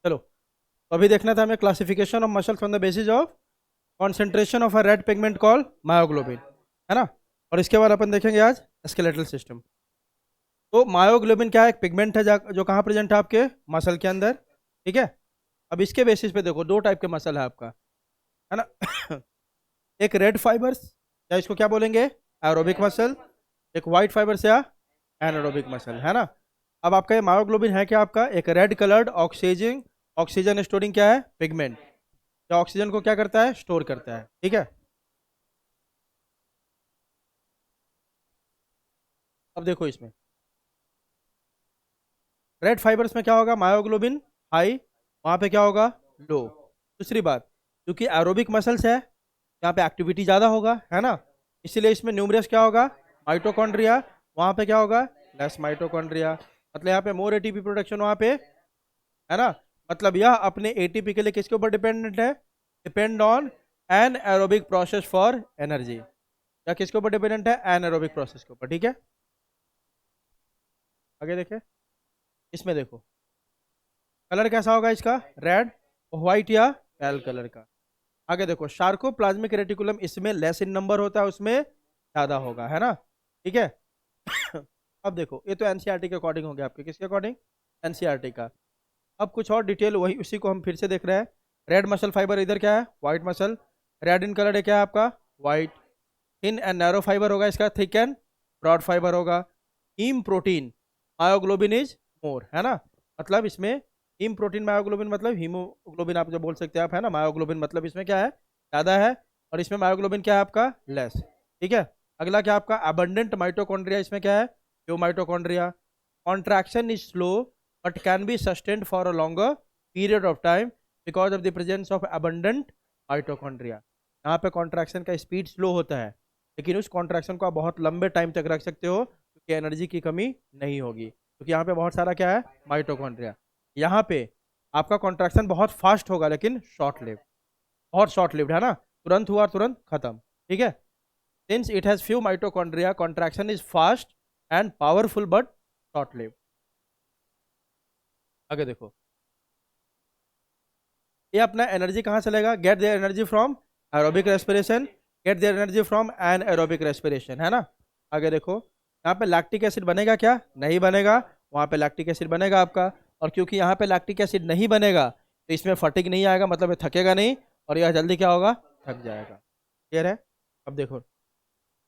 चलो, तो अभी देखना था हमें classification of muscles on the basis of concentration of a red pigment call myoglobin, है ना। और इसके बाद अपन देखेंगे आज स्केलेटल सिस्टम। तो मायोग्लोबिन क्या है? एक पिगमेंट है जो कहाँ प्रेजेंट है? आपके मसल के अंदर, ठीक है। अब इसके बेसिस पे देखो, दो टाइप के मसल है आपका, है ना। एक रेड फाइबर्स, या इसको क्या बोलेंगे? Aerobic muscle. एक वाइट फाइबर्स या एनारोबिक मसल, है ना। अब आपका ये मायोग्लोबिन है क्या? आपका एक red coloured oxygen oxygen storing क्या है? पिगमेंट। जो ऑक्सीजन को क्या करता है? स्टोर करता है, ठीक है। अब देखो इसमें रेड फाइबर्स में क्या होगा? मायोग्लोबिन हाई, वहां पे क्या होगा? लो। दूसरी बात, क्योंकि एरोबिक मसल्स है, यहाँ पे एक्टिविटी ज़्यादा होगा, है ना। इसीलिए इसमें न्यूमरस क्या होगा? माइटोकॉन्ड्रिया। वहां पे क्या होगा? Less mitochondria. मतलब यहाँ पे मोर एटीपी प्रोडक्शन वहां पे, है ना। मतलब यह अपने एटीपी के लिए किसके ऊपर डिपेंडेंट है? Depend on an aerobic process for energy. या किसके ऊपर डिपेंडेंट है? एन एरोबिक प्रोसेस के ऊपर, ठीक है। आगे देखें, इसमें देखो कलर कैसा होगा इसका? रेड, व्हाइट या पेल कलर का। आगे देखो सार्कोप्लाज्मिक रेटिकुलम इसमें लेस इन नंबर होता है, उसमें ज्यादा होगा, है ना, ठीक है। अब देखो, ये तो एनसीईआरटी के अकॉर्डिंग हो गया आपके, किसके अकॉर्डिंग? एनसीईआरटी का। अब कुछ और डिटेल वही उसी को हम फिर से देख रहे हैं। रेड मसल फाइबर इधर क्या है? White muscle. Red in colour है क्या है आपका? White. Thin and narrow fibre होगा इसका, थिक एंड ब्रॉड फाइबर होगा। Haem protein myoglobin is more, है ना। मतलब इसमें हीम प्रोटीन मायोग्लोबिन मतलब हीमोग्लोबिन आप जो बोल सकते हैं आप, है ना। मायोग्लोबिन मतलब इसमें क्या है? ज़्यादा है। और इसमें मायोग्लोबिन क्या है आपका? लेस, ठीक है। अगला क्या आपका? अबंडेंट माइटोकॉन्ड्रिया, इसमें क्या है? जो mitochondria. Contraction is slow but can be sustained for a longer period of time because of the presence of abundant mitochondria. यहाँ पे कॉन्ट्रैक्शन का स्पीड स्लो होता है, लेकिन उस कॉन्ट्रैक्शन को आप बहुत लंबे टाइम तक रख सकते हो, क्योंकि एनर्जी की कमी नहीं होगी, क्योंकि यहाँ पे बहुत सारा क्या है? माइटोकॉन्ड्रिया। यहाँ पे आपका कॉन्ट्रैक्शन बहुत फास्ट होगा लेकिन शॉर्ट लिव्ड, बहुत शॉर्ट लिव्ड, है ना। तुरंत हुआ तुरंत खत्म, ठीक है। Since it has few mitochondria contraction is fast and powerful but short lived. आगे देखो, ये अपना एनर्जी कहाँ से लेगा? Get their energy from aerobic respiration, get their energy from anaerobic respiration, है ना। आगे देखो, यहाँ पे लैक्टिक एसिड बनेगा क्या? नहीं बनेगा। वहाँ पे लैक्टिक एसिड बनेगा आपका। और क्योंकि यहाँ पे लैक्टिक एसिड नहीं बनेगा, तो इसमें फटिग नहीं आएगा, मतलब ये थकेगा नहीं, और यह जल्दी क्या होगा? थक जाएगा। क्लियर है? अब देखो,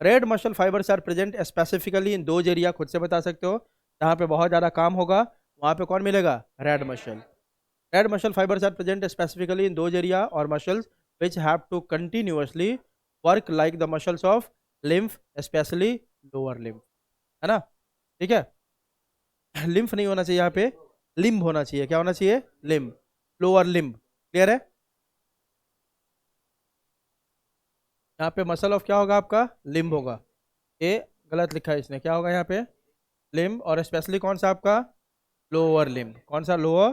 red muscle fibres are present specifically in दो एरिया, खुद से बता सकते हो। जहाँ पे बहुत ज़्यादा काम होगा वहाँ पे कौन मिलेगा? Red muscle. Red muscle fibers are present specifically in those area or muscles which have to continuously work like the muscles of lymph, especially lower limb, है ना, ठीक है। लिम्फ नहीं होना चाहिए यहाँ पे, लिम्ब होना चाहिए। क्या होना चाहिए? Limb, lower limb. क्लियर है? यहाँ पे मसल ऑफ क्या होगा आपका? लिम्ब होगा। ये गलत लिखा है इसने, क्या होगा यहाँ पे? लिम्ब। और स्पेशली कौन सा आपका? Lower limb. कौन सा? लोअर,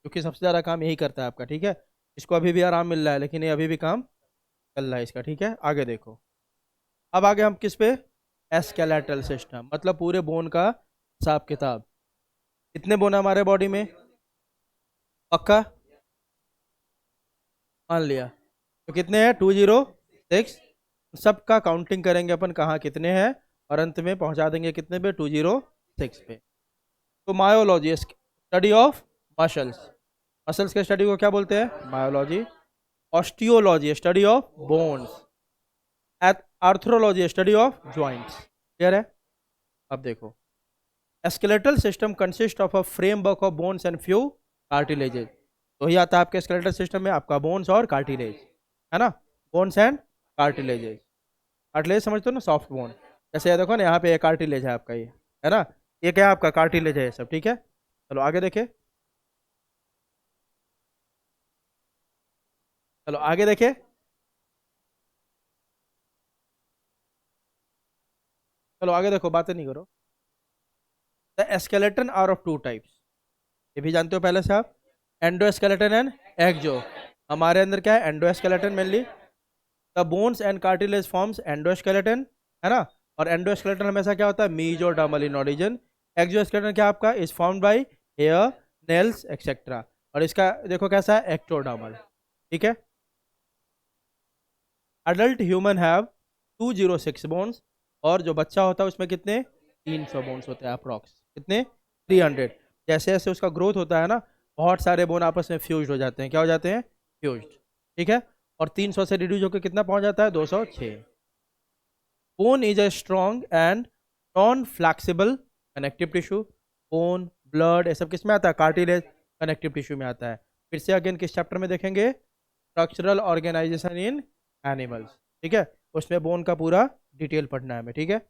क्योंकि सबसे ज़्यादा काम यही करता है आपका, ठीक है। इसको अभी भी आराम मिल रहा है, लेकिन ये अभी भी काम चल रहा है इसका, ठीक है। आगे देखो, अब आगे हम किस पे? एस्केलेटल सिस्टम, मतलब पूरे बोन का हिसाब किताब। कितने बोन है हमारे बॉडी में? पक्का? मान लिया। तो कितने हैं? 206। सबका काउंटिंग करेंगे अपन, कहाँ कितने हैं, और अंत में पहुंचा देंगे कितने पे? 206 पे। तो myology, study of muscles. Muscles के स्टडी को क्या बोलते हैं? Myology. Osteology, study of bones. Arthrology, study of joints. Clear है? अब देखो, skeletal system consist of a framework of bones and few cartilages. तो ही आता है आपके स्केलेटल सिस्टम में आपका बोन्स और कार्टिलेज, है ना। Bones and cartilages. कार्टिलेज समझते हो ना, सॉफ्ट बोन। जैसे ये देखो ना, यहाँ पे एक कार्टिलेज है आपका, ये है ना, ये क्या है आपका? कार्टिलेज है ये सब, ठीक है। चलो आगे देखे, चलो आगे देखे। चलो आगे देखो, बातें नहीं करो। The skeleton are of two types, ये भी जानते हो पहले से आप। Endoskeleton and exo. हमारे अंदर क्या है? Endoskeleton mainly. The bones and cartilage forms endoskeleton, है ना। और एंडोस्केलेटन हमेशा क्या होता है? Mesodermal in origin. एक्सोस्केलेटन क्या आपका? Is formed by hair, nails etcetera. और इसका देखो कैसा है, एक्टोडर्मल। ठीक है। अडल्ट ह्यूमन हैव 206 बोन्स, और जो बच्चा होता है उसमें कितने, 300 बोन्स होते हैं अप्रॉक्स, कितने, 300। जैसे जैसे उसका ग्रोथ होता है ना, बहुत सारे बोन आपस में फ्यूज हो जाते हैं, क्या हो जाते हैं, फ्यूज। ठीक है। और 300 से रिड्यूस होकर कितना पहुंच जाता है, 206। Bone is a strong and non flexible connective tissue. Bone, blood, ये सब किस में आता है, कार्टिलेज, कनेक्टिव टिश्यू में आता है। फिर से अगेन किस चैप्टर में देखेंगे, स्ट्रक्चरल ऑर्गेनाइजेशन इन एनिमल्स। ठीक है। उसमें बोन का पूरा डिटेल पढ़ना है हमें। ठीक है।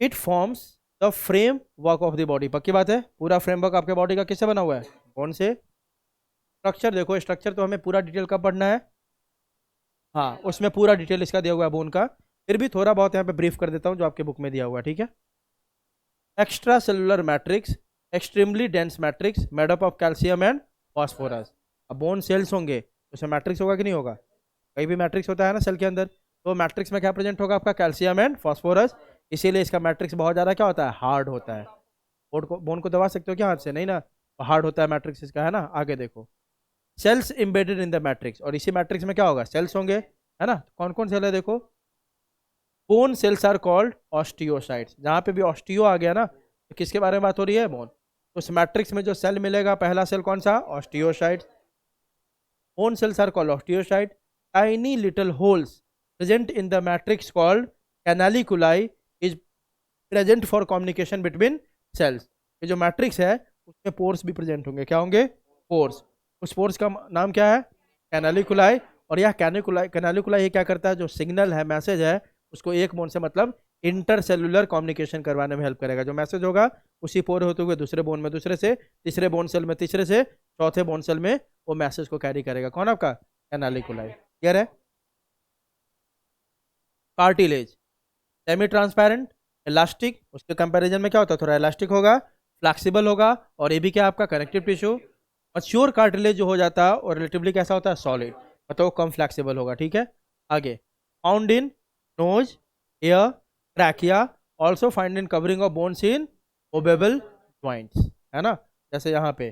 It forms the frame work of the body, पक्की बात है, पूरा फ्रेमवर्क आपके बॉडी का किससे बना हुआ है, बोन से। स्ट्रक्चर देखो, स्ट्रक्चर तो हमें पूरा डिटेल कब पढ़ना है, हाँ उसमें पूरा डिटेल इसका दिया हुआ है बोन का। फिर भी थोड़ा बहुत यहाँ पे ब्रीफ कर देता हूँ जो आपके बुक में दिया हुआ है। ठीक है। Extra cellular matrix, extremely dense matrix made up of calcium and phosphorus. अब बोन सेल्स होंगे तो उसमें मैट्रिक्स होगा कि नहीं होगा, कहीं भी मैट्रिक्स होता है ना सेल के अंदर, तो मैट्रिक्स में क्या प्रेजेंट होगा आपका, कैल्शियम एंड फॉस्फोरस। इसीलिए इसका मैट्रिक्स बहुत ज़्यादा क्या होता है, हार्ड होता है। बोन को दबा सकते हो क्या हाथ से, नहीं ना, हार्ड होता है मैट्रिक्स इसका, है ना। आगे देखो, cells embedded in the matrix, और इसी मैट्रिक्स में क्या होगा, सेल्स होंगे, है ना। कौन कौन सेल है देखो, bone cells are called osteocytes. जहाँ पे भी ऑस्टियो आ गया ना, तो किसके बारे में बात हो रही है, बोन। तो उस मैट्रिक्स में जो सेल मिलेगा, पहला सेल कौन सा, osteocytes. Bone cells are called osteocyte. Tiny little holes present in the matrix called canaliculi is present for communication between cells. ये जो मैट्रिक्स है उसमें पोर्स भी प्रेजेंट होंगे, क्या होंगे, पोर्स। उस पोर्स का नाम क्या है, कैनालिकुलाई। और यह कैनालिकुलाई ये क्या करता है, जो सिग्नल है, मैसेज है, उसको एक बोन से मतलब इंटरसेलुलर कम्युनिकेशन करवाने में हेल्प करेगा। जो मैसेज होगा उसी पोर होते हुए दूसरे बोन में दूसरे से, तीसरे बोन सेल में तीसरे से, चौथे बोन सेल में वो मैसेज को कैरी करेगा। कौन आपका, कैनालिकुलाई। क्लियर है। कार्टिलेज, सेमी ट्रांसपेरेंट, इलास्टिक, उसके कंपैरिजन में क्या होता है, थोड़ा इलास्टिक होगा, फ्लेक्सिबल होगा, और ये भी क्या आपका कनेक्टिव टिश्यू। मच्योर कार्टिलेज जो हो जाता है और रिलेटिवली कैसा होता है, सॉलिड, मतलब वो कम फ्लेक्सिबल होगा। ठीक है। आगे, found in nose, ear, trachea, also find in covering of bones in movable joints, है ना, जैसे यहाँ पे।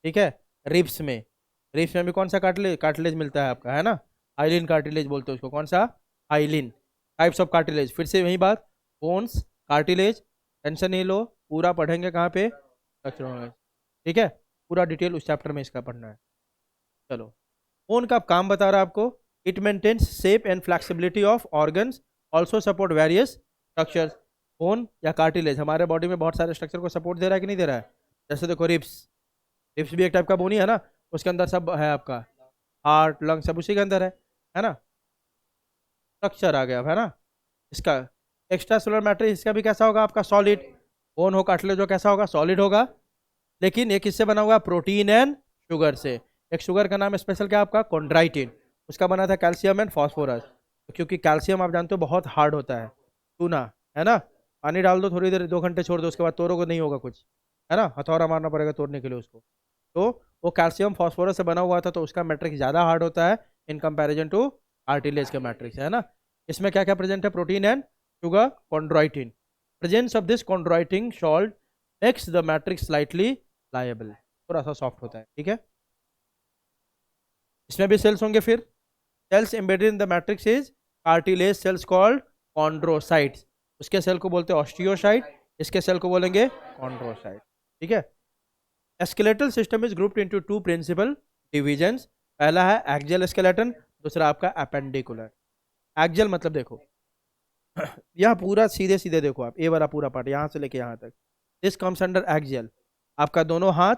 ठीक है। रिब्स में, रिब्स में भी कौन सा कार्टिलेज कार्टिलेज मिलता है आपका, है ना, हाइलिन कार्टिलेज बोलते हैं उसको, कौन सा, हाइलिन। टाइप्स ऑफ कार्टिलेज, फिर से वही बात, बोन्स, कार्टिलेज, टेंशन नहीं लो, पूरा पढ़ेंगे कहाँ पे, स्ट्रक्चर में। ठीक है। पूरा डिटेल उस चैप्टर में इसका पढ़ना है। चलो, बोन का काम बता रहा है आपको, it maintains shape and flexibility of organs, also support various structures. Bone या कार्टिलेज हमारे बॉडी में बहुत सारे स्ट्रक्चर को सपोर्ट दे रहा है कि नहीं दे रहा है। जैसे देखो रिब्स, रिब्स भी एक टाइप का बोन ही है ना, उसके अंदर सब है आपका, हार्ट, लंग, सब उसी के अंदर है ना। स्ट्रक्चर आ गया अब, है ना इसका। एक्स्ट्रा सेलुलर मैट्रिक्स, इसका भी कैसा होगा आपका, सॉलिड। बोन हो, कार्टिलेज हो, कैसा होगा, सॉलिड होगा। लेकिन ये किससे बना हुआ, प्रोटीन एंड शुगर से। एक शुगर का नाम स्पेशल क्या आपका, कॉन्ड्राइटिन, उसका बना था कैल्शियम एंड फॉस्फोरस। क्योंकि कैल्शियम आप जानते हो बहुत हार्ड होता है, चूना, है ना। पानी डाल दो थोड़ी देर, 2 घंटे छोड़ दो, उसके बाद तोड़ोगे नहीं होगा कुछ, है ना, हथौड़ा मारना पड़ेगा तोड़ने के लिए उसको। तो वो कैल्शियम फॉस्फोरस से बना हुआ था, तो उसका मैट्रिक्स ज़्यादा हार्ड होता है इन कंपैरिजन टू कार्टिलेज के मैट्रिक्स, है ना। इसमें क्या क्या प्रेजेंट है, protein and sugar, chondroitin. Presence of this chondroitin salt makes the matrix slightly liable, थोड़ा सा सॉफ्ट होता है। ठीक है। इसमें भी सेल्स होंगे, फिर cells embedded in the matrix is cartilage cells called chondrocytes. उसके सेल को बोलते हैं ऑस्टियोसाइट, इसके सेल को बोलेंगे कॉन्ड्रोसाइट। ठीक है। Skeletal system is grouped into 2 principal divisions. पहला है एक्सियल स्केलेटन, दूसरा आपका अपेंडिकुलर। एक्सियल मतलब देखो, यह पूरा सीधे सीधे देखो आप, ये वाला पूरा पार्ट यहाँ से लेके यहाँ तक, दिस कम्स अंडर एक्सियल। आपका दोनों हाथ,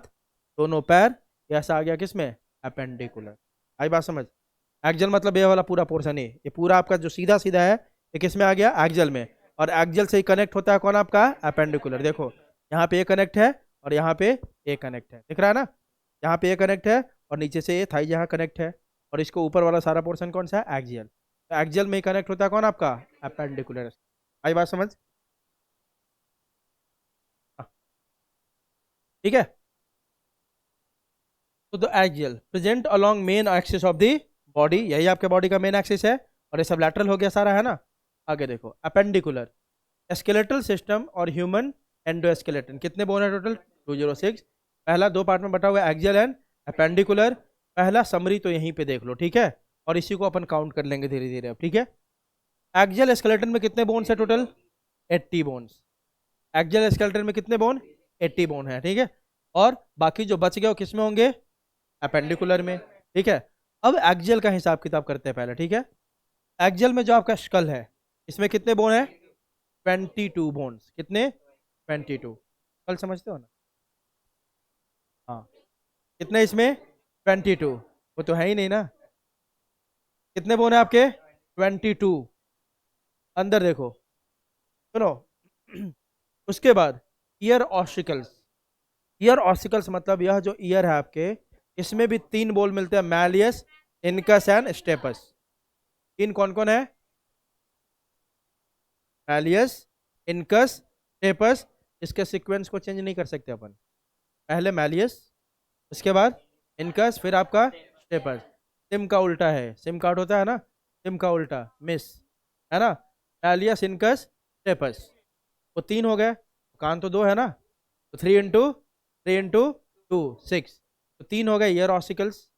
दोनों पैर, ऐसा आ गया किसमें, अपेंडिकुलर। आई बात समझ। एक्सियल मतलब ये वाला पूरा पोर्शन है, ये पूरा आपका जो सीधा सीधा है, ये किसमें आ गया, एक्सियल में। और एक्सियल से ही कनेक्ट होता है कौन आपका, अपेंडिकुलर। देखो यहाँ पे ये कनेक्ट है और यहाँ पे ये कनेक्ट है, दिख रहा है ना, यहाँ पे ये कनेक्ट है और नीचे से ये थाई यहाँ कनेक्ट है, और इसको ऊपर वाला सारा पोर्शन कौन सा है, एक्सियल। तो एक्सियल में ही कनेक्ट होता है कौन आपका, अपेंडिकुलर। आई बात समझ। हाँ, ठीक है। तो the axial present along main axis of the body, यही आपके बॉडी का मेन एक्सिस है, और ये सब लैटरल हो गया सारा, है ना। आगे देखो, अपेंडिकुलर स्केलेटल सिस्टम और ह्यूमन एंडोस्केलेटन, कितने बोन है टोटल, 206। पहला दो पार्ट में बटा हुआ है, एक्सियल एंड अपेंडिकुलर। पहला समरी तो यहीं पे देख लो, ठीक है, और इसी को अपन काउंट कर लेंगे धीरे धीरे अब, ठीक है। एक्सियल स्केलेटन में कितने बोन्स है टोटल? 80 बोन्स। एक्सियल स्केलेटन में कितने बोन? 80 बोन है, ठीक है। और बाकी जो बच गए वो किस में होंगे? अपेंडिकुलर में, ठीक है। अब एक्सियल का हिसाब किताब करते हैं पहले, ठीक है। एक्सियल में जो आपका स्कल है, इसमें कितने बोन है? 22 बोन्स। कितने? 22। कल समझते हो ना? हाँ। कितने इसमें? 22। वो तो है ही नहीं ना। कितने बोन है आपके? 22। अंदर देखो, सुनो। उसके बाद ईयर ऑस्टिकल्स। ईयर ऑस्टिकल्स मतलब यह जो ईयर है आपके, इसमें भी 3 बोल मिलते हैं, मैलियस, इनकस एंड स्टेपस। तीन कौन कौन है? Malleus, incus, stapes. इसके सीक्वेंस को चेंज नहीं कर सकते अपन। पहले मैलियस, उसके बाद इनकस, फिर आपका स्टेपस। सिम का उल्टा है, सिम कार्ड होता है ना, सिम का उल्टा मिस, है ना। मैलियस, इनकस, स्टेपस, वो 3 हो गए। कान तो 2 है ना, तो 3 इंटू 2 6, तो 3 हो गए ईयर ऑसिकल्स।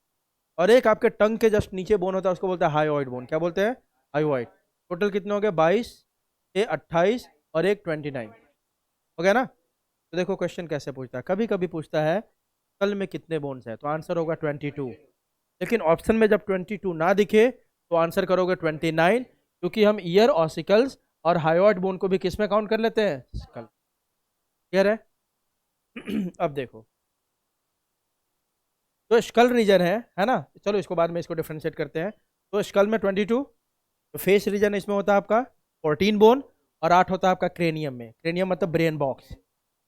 और एक आपके टंग के जस्ट नीचे बोन होता है, उसको बोलते हैं हायोइड बोन। क्या बोलते हैं? हायोइड। टोटल कितने हो गए? 22, ये 28 और एक 29, हो गया ना। तो देखो क्वेश्चन कैसे पूछता है, कभी कभी पूछता है कल में कितने बोन्स है, तो आंसर होगा 22। लेकिन ऑप्शन में जब 22 ना दिखे तो आंसर करोगे 29, क्योंकि हम ईयर ऑसिकल्स और हायोइड बोन को भी किस में काउंट कर लेते हैं? स्कल। क्लियर है? अब देखो, तो स्कल रीजन है ना, चलो इसको बाद में इसको डिफ्रेंशिएट करते हैं। तो स्कल में 22, तो फेस रीजन इसमें होता है आपका 14 बोन, और 8 होता है आपका क्रेनियम में। क्रेनियम मतलब ब्रेन बॉक्स।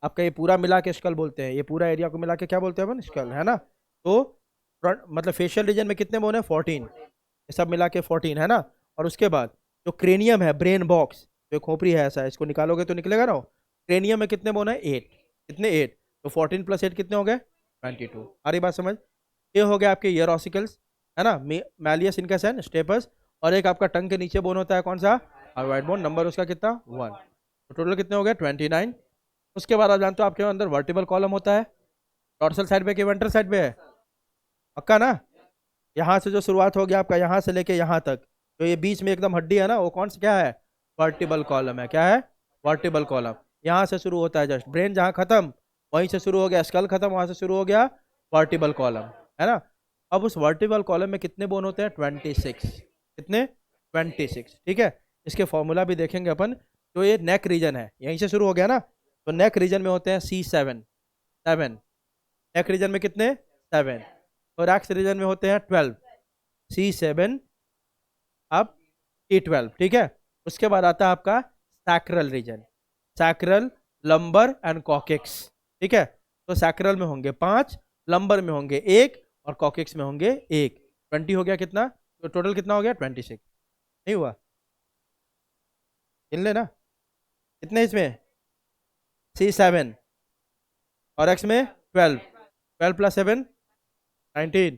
आपका ये पूरा मिला के स्कल बोलते हैं, ये पूरा एरिया को मिला के क्या बोलते हैं अपन? स्कल, है ना। तो मतलब फेशियल रीजन में कितने बोन है? 14। ये सब मिला के 14, है ना। और उसके बाद जो क्रेनियम है, ब्रेन बॉक्स, जो खोपड़ी है ऐसा, इसको निकालोगे तो निकलेगा ना। क्रेनियम में कितने बोन है? 8। कितने? 8। तो 14 + 8 कितने हो गए? 22। आ रही बात समझ? ये हो गया आपके ईयर ऑसिकल्स, है ना, मैलियस, इनकस एंड स्टेपस। और एक आपका टंग के नीचे बोन होता है, कौन सा? Hyoid bone. नंबर उसका कितना? 1। तो टोटल कितने हो गए? 29। उसके बाद आप जानते हो आपके अंदर वर्टिबल कॉलम होता है, डॉर्सल साइड पे कि वेंट्रल साइड पे है? पक्का ना? यहाँ से जो शुरुआत हो गया आपका, यहाँ से लेके यहाँ तक, तो ये बीच में एकदम हड्डी है ना, वो कौन सा क्या है? वर्टिबल कॉलम है। क्या है? Vertebral column. यहाँ से शुरू होता है, जस्ट ब्रेन जहाँ खत्म वहीं से शुरू हो गया, स्कल खत्म वहां से शुरू हो गया वर्टिबल कॉलम, है ना। अब उस वर्टिबल कॉलम में कितने बोन होते हैं? 26। कितने? 26, ठीक है। इसके फॉर्मूला भी देखेंगे अपन। तो ये नेक रीजन है, यहीं से शुरू हो गया ना, तो नेक रीजन में होते हैं C7, 7। नेक रीजन में कितने? 7। और एक्स रीजन में होते हैं 12, C7 अब T12, ठीक है। उसके बाद आता है आपका sacral region, sacral, lumbar and coccyx, ठीक है। तो सैक्रल में होंगे 5, लंबर में होंगे 1 और कॉकेक्स में होंगे 1। 20 हो गया कितना? तो टोटल कितना हो गया? 26। नहीं हुआ? गिन लेना कितने इसमें? C7 और एक्स में 12, 12 + 7 19।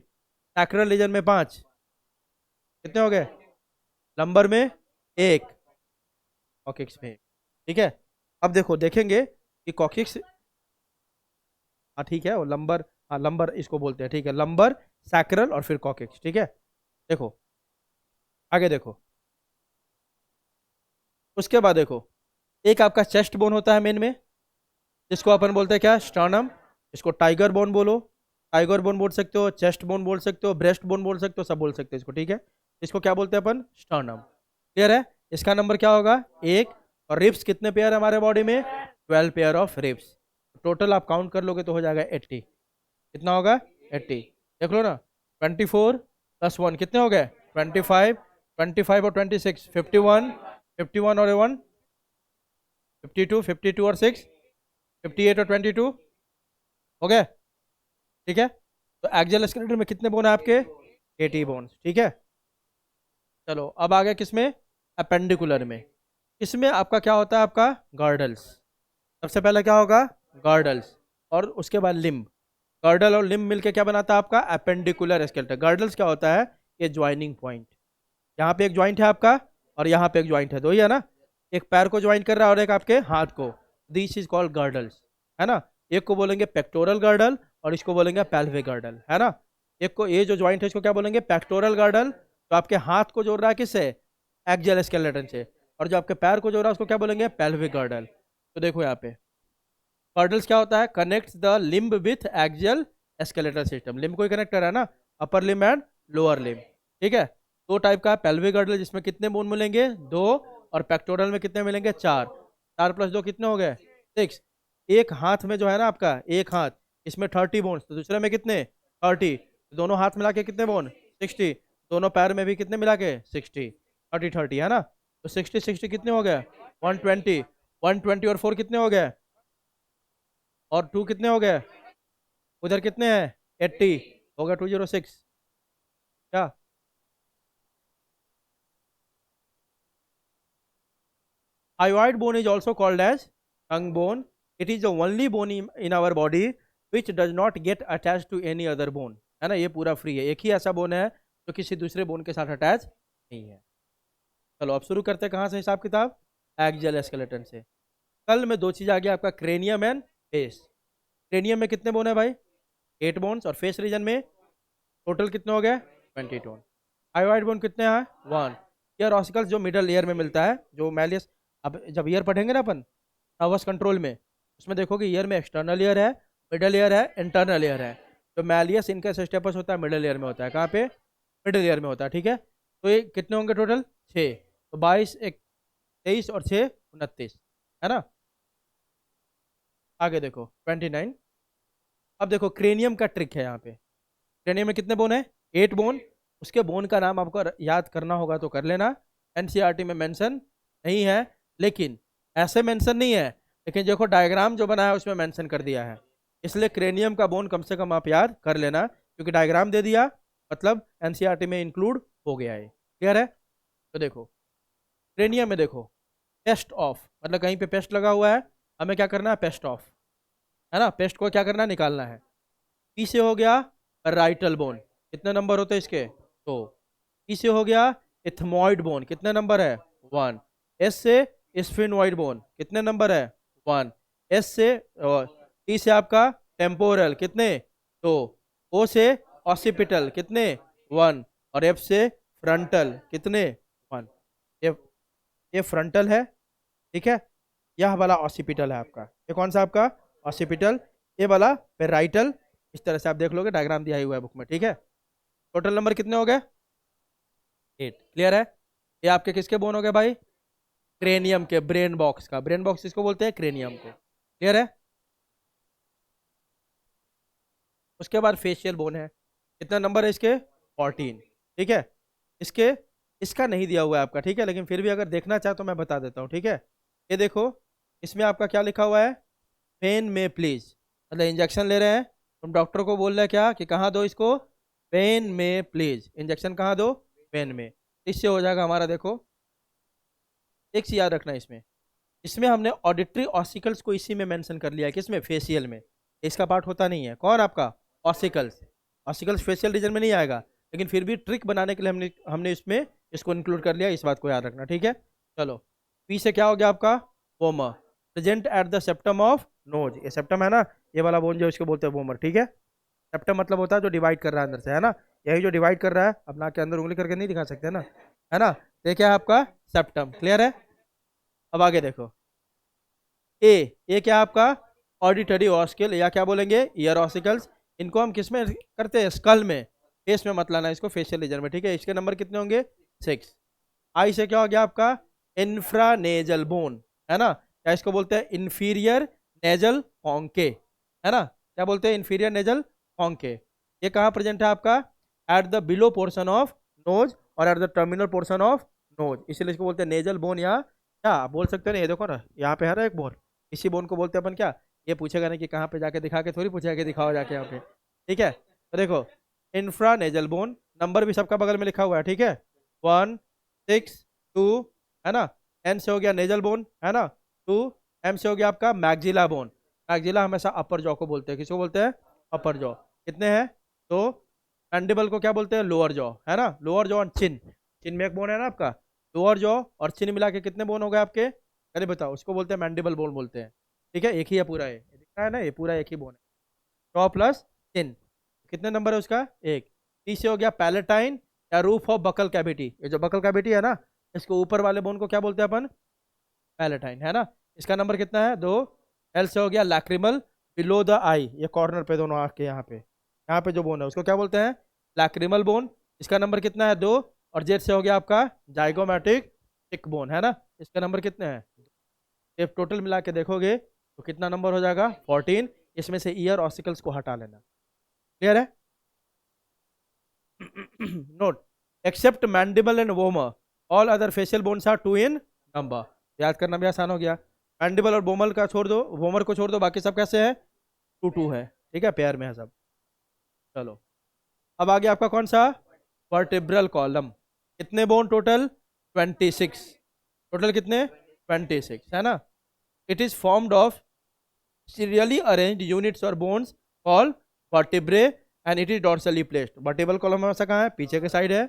सैक्रल रीजन में 5, कितने हो गए? लंबर में 1, कॉकेक्स में 1, ठीक है। अब देखो, देखेंगे कि कॉकेक्स, हाँ ठीक है, वो लंबर, हाँ लंबर इसको बोलते हैं, ठीक है। लंबर, सैक्रल और फिर कॉकेक्स, ठीक है। देखो आगे देखो, उसके बाद देखो, एक आपका चेस्ट बोन होता है मेन में, जिसको अपन बोलते हैं क्या? स्टर्नम। इसको टाइगर बोन बोलो, टाइगर बोन बोल सकते हो, चेस्ट बोन बोल सकते हो, ब्रेस्ट बोन बोल सकते हो, सब बोल सकते हो इसको, ठीक है। इसको क्या बोलते हैं अपन? स्टर्नम। क्लियर है? इसका नंबर क्या होगा? 1। और रिब्स कितने पेयर है हमारे बॉडी में? 12 पेयर ऑफ रिब्स। टोटल आप काउंट कर लोगे तो हो जाएगा 80। कितना होगा? 80। देख लो ना, 24 + 1 कितने हो गए? 25। 25 और 26 51, 51 और 1 52, 52 और 6 58 और 22, हो गए, ठीक है। तो एक्सियल स्केलेटन में कितने बोन है आपके? 80 बोन्स, ठीक है। चलो अब आ गए किसमें? अपेंडिकुलर में। इसमें आपका क्या होता है? आपका गर्डल्स। सबसे पहले क्या होगा? गर्डल्स, और उसके बाद लिम्ब। गर्डल और लिम्ब मिलके क्या बनाता है आपका? Appendicular skeleton. गर्डल्स क्या होता है? ये ज्वाइनिंग पॉइंट। यहाँ पे एक ज्वाइंट है आपका, और यहाँ पे एक ज्वाइंट है, दो ही है ना। एक पैर को ज्वाइन कर रहा है और एक आपके हाथ को, दिस इज कॉल्ड गर्डल्स, है ना। एक को बोलेंगे पेक्टोरल गर्डल और इसको बोलेंगे पेल्विक गर्डल, है ना। एक को ये जो ज्वाइंट है इसको क्या बोलेंगे, पेक्टोरल गर्डल। तो आपके हाथ को जोड़ रहा है किससे, एक्सियल स्केलेटन से। और जो आपके पैर को जोड़ रहा है उसको क्या बोलेंगे, पेल्विक गर्डल। तो देखो यहाँ पे गर्डल्स क्या होता है, connects the limb with axial skeletal system. Limb कोई कनेक्टर है ना, upper limb and lower limb, ठीक है। दो टाइप का पेल्विक गर्डल जिसमें कितने बोन मिलेंगे, दो। और पेक्टोरल में कितने मिलेंगे, चार। चार प्लस दो कितने हो गए, सिक्स। एक हाथ में जो है ना आपका, एक हाथ इसमें 30 बोन्स, तो दूसरे में कितने, 30। दोनों हाथ मिला के कितने बोन, 60। दोनों पैर में भी कितने मिला के, 60। 30 30 है ना, तो 60 60 कितने हो गए, 120। 120 और 4 कितने हो गए, और 2 कितने हो गए, उधर कितने हैं, 80 हो गया, 206। क्या, hyoid bone is also called as tongue bone. It is the only bone in our body which does not get attached to any other bone, है ना। ये पूरा फ्री है, एक ही ऐसा बोन है जो किसी दूसरे बोन के साथ अटैच नहीं है। चलो अब शुरू करते हैं कहाँ से हिसाब किताब, एक्सियल स्केलेटन से। कल में दो चीज आ गया आपका, क्रेनियम एंड फेस। क्रेनियम में कितने बोन है भाई, 8 बोन्स। और फेस रीजन में टोटल कितने हो गए, 20 बोन। हाइवाइड बोन कितने हैं, 1। ईयर ऑसिकल्स जो मिडल ईयर में मिलता है, जो मैलियस। अब जब ईयर पढ़ेंगे ना अपन नर्वस कंट्रोल में, उसमें देखोगे ईयर में एक्सटर्नल ईयर है, मिडल ईयर है, इंटरनल ईयर है। तो मैलियस इनका स्टेपस होता है मिडल ईयर में होता है, कहाँ पे, मिडल ईयर में होता है, ठीक है। तो ये कितने होंगे टोटल, 6। तो 22 एक 23 और 6 29, है ना। आगे देखो 29। अब देखो क्रेनियम का ट्रिक है यहाँ पे। क्रेनियम में कितने बोन है, 8 बोन। उसके बोन का नाम आपको याद करना होगा तो कर लेना, एनसीईआरटी में मेंशन नहीं है, लेकिन ऐसे मेंशन नहीं है, लेकिन देखो डायग्राम जो बना है उसमें मेंशन कर दिया है। इसलिए क्रेनियम का बोन कम से कम आप याद कर लेना, क्योंकि डायग्राम दे दिया मतलब एनसीईआरटी में इंक्लूड हो गया है। क्लियर है। तो देखो क्रेनियम में देखो, पेस्ट ऑफ मतलब कहीं पे पेस्ट लगा हुआ है, हमें क्या करना है, पेस्ट ऑफ, है ना। पेस्ट को क्या करना है, निकालना है। पी से हो गया राइटल बोन, कितने नंबर होते हैं इसके, तो ई से हो गया इथमॉइड बोन, कितने नंबर है, 1। एस से स्फिनोइड बोन, कितने नंबर है, 1। एस से टी से आपका टेम्पोरल, कितने, 2। ओ से ऑसिपिटल, कितने, 1। और एफ से फ्रंटल, कितने, 1। ये ये फ्रंटल है, ठीक है। यह वाला ऑसिपिटल है आपका, ये कौन सा आपका, ऑसिपिटल। ये वाला पेराइटल। इस तरह से आप देख लोगे, डायग्राम दिया ही हुआ है बुक में, ठीक है। टोटल नंबर कितने हो गए, 8। क्लियर है। ये आपके किसके बोन हो गए भाई, क्रेनियम के, ब्रेन बॉक्स का। ब्रेन बॉक्स इसको बोलते हैं, क्रेनियम को। क्लियर है। उसके बाद फेशियल बोन है, कितना नंबर है इसके, 14। ठीक है। इसके इसका नहीं दिया हुआ है आपका, ठीक है, लेकिन फिर भी अगर देखना चाहे तो मैं बता देता हूँ, ठीक है। ये देखो इसमें आपका क्या लिखा हुआ है, पेन में प्लीज, मतलब इंजेक्शन ले रहे हैं, तुम डॉक्टर को बोल रहे हैं क्या कि कहाँ दो इसको, पेन में प्लीज, इंजेक्शन कहाँ दो, पेन में। इससे हो जाएगा हमारा, देखो एक चीज याद रखना इसमें, इसमें हमने ऑडिटरी ऑसिकल्स को इसी में मेंशन कर लिया है, किसमें, फेशियल में। इसका पार्ट होता नहीं है, कौन आपका, ऑसिकल्स। ऑसिकल्स फेशियल रीजन में नहीं आएगा, लेकिन फिर भी ट्रिक बनाने के लिए हमने हमने इसमें इसको इंक्लूड कर लिया, इस बात को याद रखना, ठीक है। चलो पी से क्या हो गया आपका, vomer, present at the septum of nose. ये सेप्टम है ना, ये वाला बोन जो इसको बोलते हैं वोमर, ठीक है। सेप्टम मतलब होता है जो डिवाइड कर रहा है अंदर से, है ना। यही जो डिवाइड कर रहा है, अब नाक के अंदर उंगली करके नहीं दिखा सकते ना, है ना। तो ये क्या है आपका, सेप्टम। क्लियर है। अब आगे देखो, ए क्या है आपका, ऑडिटरी ऑस्किल, या क्या बोलेंगे, ईयर ऑसिकल्स। इनको हम किस में करते हैं, स्कल में। फेस में मत लाना इसको, फेशियल रीजन में, ठीक है। इसके नंबर कितने होंगे, 6। आई से क्या हो गया आपका, इंफ्रानेजल बोन, है ना। क्या इसको बोलते हैं, इंफीरियर नेजल कॉन्के, है ना। क्या बोलते हैं, इंफीरियर नेजल कॉन्के। ये कहाँ प्रेजेंट है आपका, at the below portion of nose और at the terminal portion of nose, इसलिए इसको बोलते हैं नेजल बोन, या क्या बोल सकते हैं ना। ये देखो ना, यहाँ पे है ना एक बोन, इसी बोन को बोलते हैं अपन क्या, ये पूछेगा नहीं कि कहाँ पे जाके दिखा के, थोड़ी पूछेगा कि दिखाओ जाके यहाँ पे, ठीक है। तो देखो इंफ्रा नेजल बोन, नंबर भी सबका बगल में लिखा हुआ है, ठीक है, 1 6 2, है ना। एन से हो गया नेजल बोन, है ना, 2। एम से हो गया आपका मैग्जिला बोन। मैग्जिला हमेशा अपर जॉ को बोलते हैं, किसको बोलते हैं, अपर जॉ। कितने हैं, तो मैंडिबल को क्या बोलते हैं, लोअर जॉ, है ना। लोअर जॉ और चिन, चिन में एक बोन है ना आपका, लोअर जॉ और चिन मिला के कितने बोन हो गए आपके, अरे बताओ, उसको बोलते हैं मैंडिबल बोन बोलते हैं, ठीक है। एक ही है पूरा, ये दिख रहा है ना, ये पूरा एक ही बोन है। स्ट्रॉ प्लस टिन, कितने नंबर है उसका? एक। टी से हो गया पैलेटाइन या रूफ ऑफ बकल कैविटी, ये जो बकल कैविटी है ना, इसके ऊपर वाले बोन को क्या बोलते हैं अपन? पैलेटाइन, है ना। इसका नंबर कितना है? दो। एल से हो गया लैक्रिमल बिलो द आई, ये कॉर्नर पे दोनों आँख के यहाँ पे जो बोन है उसको क्या बोलते हैं? Lacrimal bone. इसका नंबर कितना है? दो। और जेड से हो गया आपका जाइगोमैटिक टिक बोन, है ना, इसका नंबर कितने हैं? ये टोटल मिला के देखोगे तो कितना नंबर हो जाएगा? 14। इसमें से ईयर ऑसिकल्स को हटा लेना। क्लियर है? Note, except mandible and vomer all other facial bones are two in number. याद करना भी आसान हो गया। मैंडिबल और बोमल का छोड़ दो, वोमर को छोड़ दो, बाकी सब कैसे है? टू टू है, ठीक है, पेयर में है सब। चलो अब आगे आपका कौन सा? Vertebral column. कितने बोन टोटल? 26। टोटल कितने? 26, है ना। It is formed of serially arranged units और bones called vertebrae and it is dorsally placed. Vertebral column में कहाँ है? पीछे के साइड है।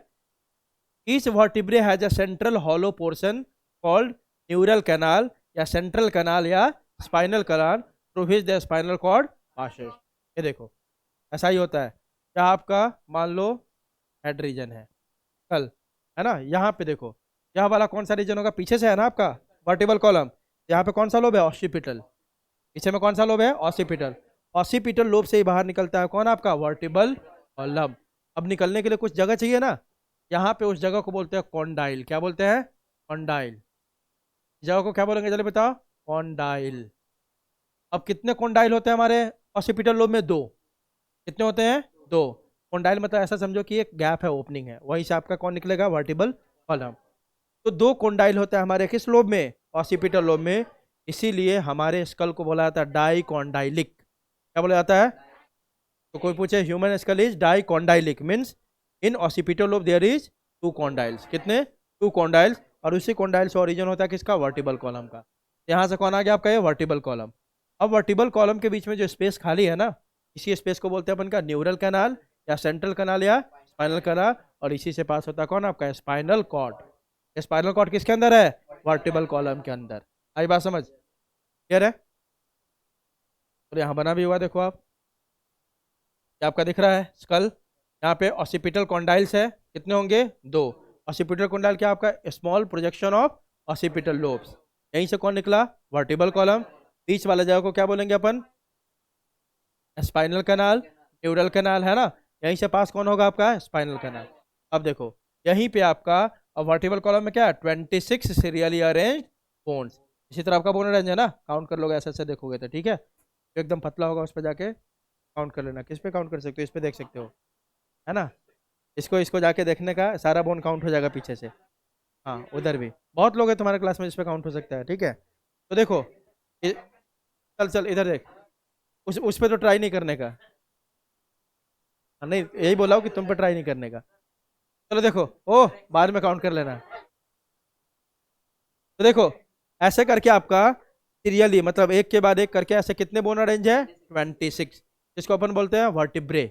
Each vertebrae has a central hollow portion called neural canal या सेंट्रल कैनाल या spinal canal through which the spinal cord passes. ये देखो ऐसा ही होता है। क्या आपका मान लो हेड रीजन है कल, है ना, यहाँ पे देखो यह वाला कौन सा रीजन होगा? पीछे से है ना आपका वर्टिबल कॉलम। यहाँ पे कौन सा लोब है? ऑसिपिटल। पीछे में कौन सा लोब है? ऑसिपिटल। ऑसिपिटल लोब से ही बाहर निकलता है कौन? आपका वर्टिबल कॉलम। अब निकलने के लिए कुछ जगह चाहिए ना, यहाँ पे उस जगह को बोलते हैं कॉन्डाइल। क्या बोलते हैं? कॉन्डाइल। जगह को क्या बोलेंगे चलिए बताओ? कॉन्डाइल। अब कितने कॉन्डाइल होते हैं हमारे ऑसिपिटल लोब में? दो। कितने होते हैं? दो। कॉन्डाइल मतलब ऐसा समझो कि एक गैप है, ओपनिंग है, वहीं से आपका कौन निकलेगा? Vertebral column. तो दो कॉन्डाइल होता है हमारे किस लोब में? ऑसिपिटल लोब में। इसीलिए हमारे स्कल को बोला जाता है डाइकॉन्डाइलिक। क्या बोला जाता है? तो कोई पूछे human skull is dicondylic means in occipital lobe there is two condyles. कितने? Two condyles. और उसी कॉन्डाइल से ओरिजिन होता है किसका? वर्टिबल कॉलम का। यहाँ से कौन आ गया आपका? ये वर्टिबल कॉलम। अब वर्टिबल कॉलम के बीच में जो स्पेस खाली है ना, इसी स्पेस को बोलते हैं अपन का न्यूरल कैनाल या सेंट्रल कैनाल या स्पाइनल कैनाल। और इसी से पास होता है कौन? आपका स्पाइनल कॉर्ड। स्पाइनल कॉर्ड किसके अंदर है? वर्टिबल कॉलम के अंदर। आई बात समझ? क्लियर है? तो यहाँ बना भी हुआ देखो आप, क्या आपका दिख रहा है स्कल? यहाँ पे ऑसिपिटल कॉन्डाइल्स है, कितने होंगे? दो। ऑसिपिटल कॉन्डाइल क्या आपका? Small projection of occipital lobes. यहीं से कौन निकला? Vertebral column. बीच वाला जगह को क्या बोलेंगे अपन? स्पाइनल कैनाल, न्यूरल कैनाल, है ना। यहीं से पास कौन होगा आपका? Spinal canal. अब देखो यहीं पे आपका वर्टिबल कॉलम में क्या है? 26 सीरियली अरेंज्ड बोन्स। इसी तरह आपका बोन अरेंज है ना, काउंट कर लोगे ऐसे ऐसे देखोगे तो, ठीक है। जो एकदम पतला होगा उस पर जाके काउंट कर लेना। किस पे काउंट कर सकते हो? इस पे देख सकते हो, है ना। इसको इसको जाके देखने का, सारा बोन काउंट हो जाएगा पीछे से। हाँ उधर भी बहुत लोग हैं तुम्हारे क्लास में जिस पे काउंट हो सकता है, ठीक है। तो देखो चल चल इधर देख, उस पे तो ट्राई नहीं करने का। नहीं यही बोला हूँ कि तुम पे ट्राई नहीं करने का। चलो देखो, ओ बाद में काउंट कर लेना। तो देखो ऐसे करके आपका सीरियली मतलब एक के बाद एक करके ऐसे कितने बोन अरेंज है? 26, जिसको अपन बोलते हैं वर्टिब्रे।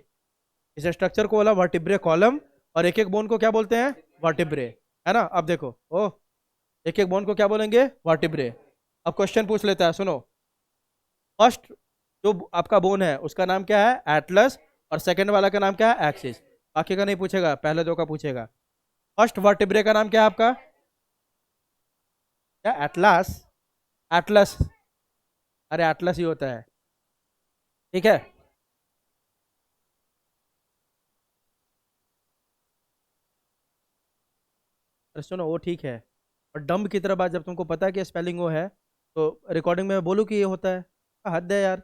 इस स्ट्रक्चर को बोला वर्टिब्रे कॉलम। और एक एक बोन को क्या बोलते हैं? वर्टिब्रे, है ना। अब देखो ओ एक एक बोन को क्या बोलेंगे? वर्टिब्रे। अब क्वेश्चन पूछ लेता है, सुनो। फर्स्ट जो आपका बोन है उसका नाम क्या है? एटलस। और सेकंड वाला का नाम क्या है? एक्सिस। बाकी का नहीं पूछेगा, पहले दो का पूछेगा। फर्स्ट वर्टिब्रे का नाम क्या है आपका? क्या? एटलस। एटलस, अरे एटलस ही होता है, ठीक है। अरे सुनो वो ठीक है, और डम्ब की तरह बात, जब तुमको पता है कि स्पेलिंग वो है तो रिकॉर्डिंग में बोलूँ कि ये होता है? हद है यार।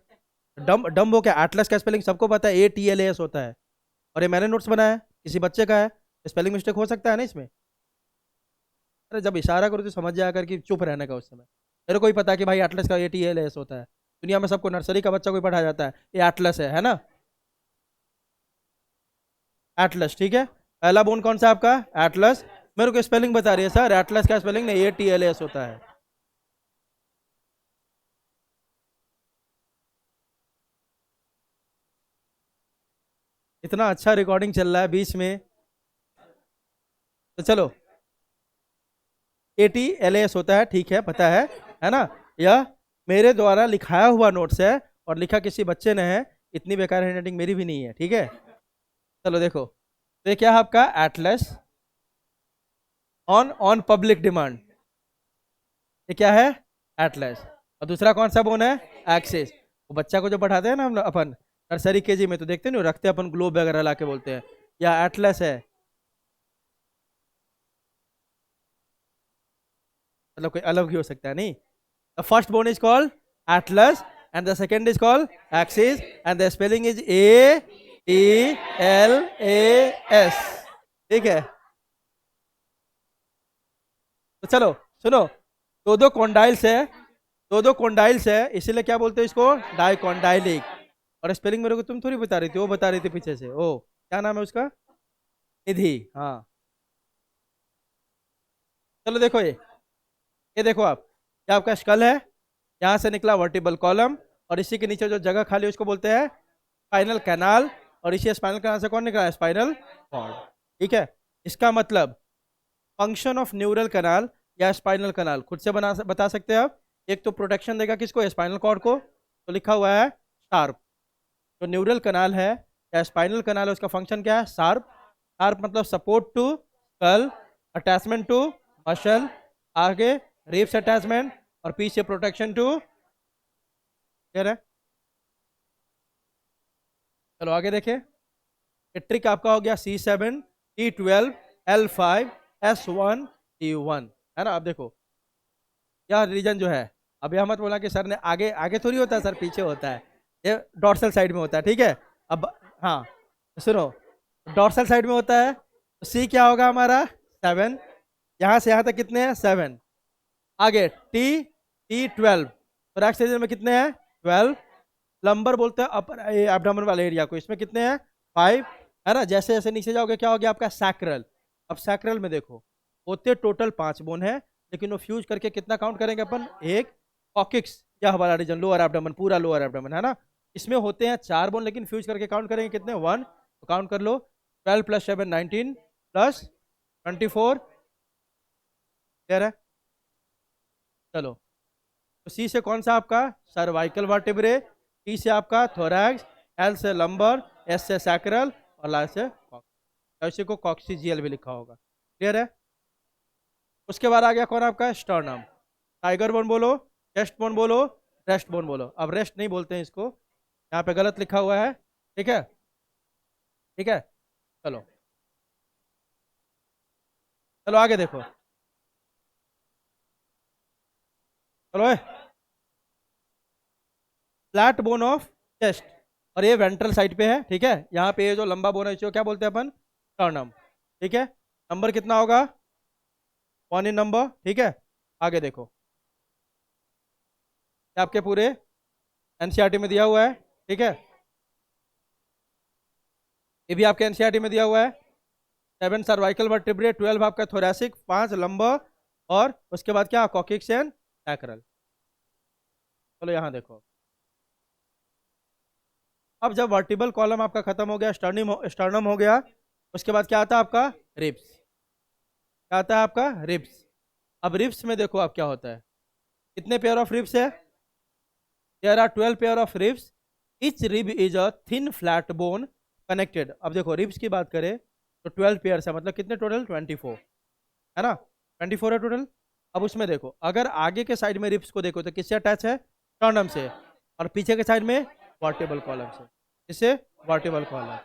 डम्ब डम्ब हो क्या? एटलस का स्पेलिंग सबको पता है, ATLAS होता है। और ये मैंने नोट्स बनाया है, किसी बच्चे का है, स्पेलिंग मिस्टेक हो सकता है ना इसमें। अरे जब इशारा करो तो समझ जाया कर कि चुप रहने का उस समय। मेरे को ही पता है कि भाई एटलस का ATLAS होता है। दुनिया में सबको, नर्सरी का बच्चा को पढ़ाया जाता है ये एटलस है ना। एटलस, ठीक है। पहला बोन कौन सा आपका? एटलस। मेरे को स्पेलिंग बता रही है सर, एटलस का स्पेलिंग नहीं ATLAS होता है। इतना अच्छा रिकॉर्डिंग चल रहा है बीच में, तो चलो ATLAS होता है, ठीक है, पता है ना। यह मेरे द्वारा लिखाया हुआ नोट्स है और लिखा किसी बच्चे ने है, इतनी बेकार हैंडराइटिंग मेरी भी नहीं है, ठीक है। चलो देखो, तो ये क्या है आपका Atlas on on public demand, ये क्या है एटलस। और दूसरा कौन सा बोन है एक्सिस। वो बच्चा को जो पढ़ाते हैं ना हम लोग अपन नर्सरी केजी में, तो देखते नहीं रखते अपन ग्लोब वगैरह ला के बोलते हैं या एटलस है, मतलब कोई अलग ही हो सकता है नहीं। The first bone is called Atlas and the second is called axis and the spelling is AELAS, ठीक है। तो चलो सुनो, दो दो कॉन्डाइल्स है, दो दो कॉन्डाइल्स है, इसीलिए क्या बोलते हैं इसको डाइकॉन्डाइलिक। और स्पेलिंग मेरे को तुम थोड़ी बता रही थी, वो बता रही थी पीछे से। ओ क्या नाम है उसका, निधि, हाँ। चलो देखो ये देखो आप, ये आपका स्कल है, यहाँ से निकला वर्टिबल कॉलम, और इसी के नीचे जो जगह खाली है उसको बोलते हैं स्पाइनल कैनाल, और इसी स्पाइनल कैनाल से कौन निकला है स्पाइनल कॉर्ड, ठीक है। इसका मतलब फंक्शन ऑफ न्यूरल कैनाल या स्पाइनल कैनाल खुद से बता सकते हैं आप। एक तो प्रोटेक्शन देगा किसको स्पाइनल कॉर्ड को, तो लिखा हुआ है शार्प। जो न्यूरल कैनाल है या स्पाइनल कैनाल है उसका फंक्शन क्या है शार्प। शार्प मतलब support to skull, attachment to muscle, आगे रिब्स अटैचमेंट, और पीछे प्रोटेक्शन टू, क्लियर है। चलो आगे देखें, ट्रिक आपका हो गया C7 T12 L5 S1 T1, है ना। अब देखो यह रीजन जो है, अब यह मत बोला कि सर ने आगे आगे थोड़ी होता है सर, पीछे होता है, ये डॉर्सल साइड में होता है, ठीक है। अब हाँ सुनो, डॉर्सल साइड में होता है तो C क्या होगा हमारा 7, यहाँ से यहाँ तक कितने हैं 7, आगे T12 थोरैक्स रीजन में कितने हैं 12, लंबर बोलते हैं अपर एब्डोमेन वाले एरिया को, इसमें कितने हैं 5, है ना। जैसे जैसे नीचे जाओगे क्या हो गया आपका सैक्रल। अब सैक्रल में देखो होते टोटल 5 बोन है, लेकिन वो फ्यूज करके कितना काउंट करेंगे अपन, एक कॉकिक्स या हमारा रीजन लोअर एब्डोमेन, पूरा लोअर एब्डोमेन, है ना। इसमें होते हैं 4 बोन, लेकिन फ्यूज करके काउंट करेंगे कितने 1, तो काउंट कर लो 12 + 7 19 + 24, क्लियर है। चलो तो सी से कौन सा आपका सर्वाइकल वर्टेब्रे, टी से आपका थोरैक्स, एल से लंबर, एस से सैक्रल, और लास्ट से इसी को कॉक्सिजियल भी लिखा होगा, क्लियर है। उसके बाद आ गया कौन आपका स्टर्नम, टाइगर बोन बोलो, चेस्ट बोन बोलो, रेस्ट बोन बोलो। अब रेस्ट नहीं बोलते हैं इसको, यहाँ पे गलत लिखा हुआ है, ठीक है, ठीक है। चलो चलो आगे देखो, चलो फ्लैट बोन ऑफ चेस्ट, और ये वेंट्रल साइड पे है, ठीक है। यहाँ पे ये जो लंबा बोन है इसको क्या बोलते हैं अपन स्टर्नम, ठीक है। नंबर कितना होगा 1 इन नंबर, ठीक है। आगे देखो ये आपके पूरे एनसीईआरटी में दिया हुआ है, ठीक है। ये भी आपके एनसीईआरटी में दिया हुआ है, 7 सर्वाइकल वर्टेब्रे, 12 आपका थोरैसिक, 5 लंबर, और उसके बाद क्या कॉकिक्स एंड सैक्रल। चलो यहाँ देखो, अब जब वर्टिबल कॉलम आपका खत्म हो गया, स्टर्नम हो गया, उसके बाद क्या आता है आपका रिब्स, क्या आता है आपका रिब्स। अब रिब्स में देखो अब क्या होता है, कितने पेयर ऑफ रिब्स है, there are 12 pair of ribs, each rib is a thin flat bone connected. अब देखो रिब्स की बात करें तो 12 पेयर है, मतलब कितने टोटल 24, है ना, 24 है टोटल। अब उसमें देखो अगर आगे के साइड में रिब्स को देखो तो किससे अटैच है स्टर्नम से, और पीछे के साइड में वर्टिबल कॉलम से, इससे वर्टिबल कॉलम।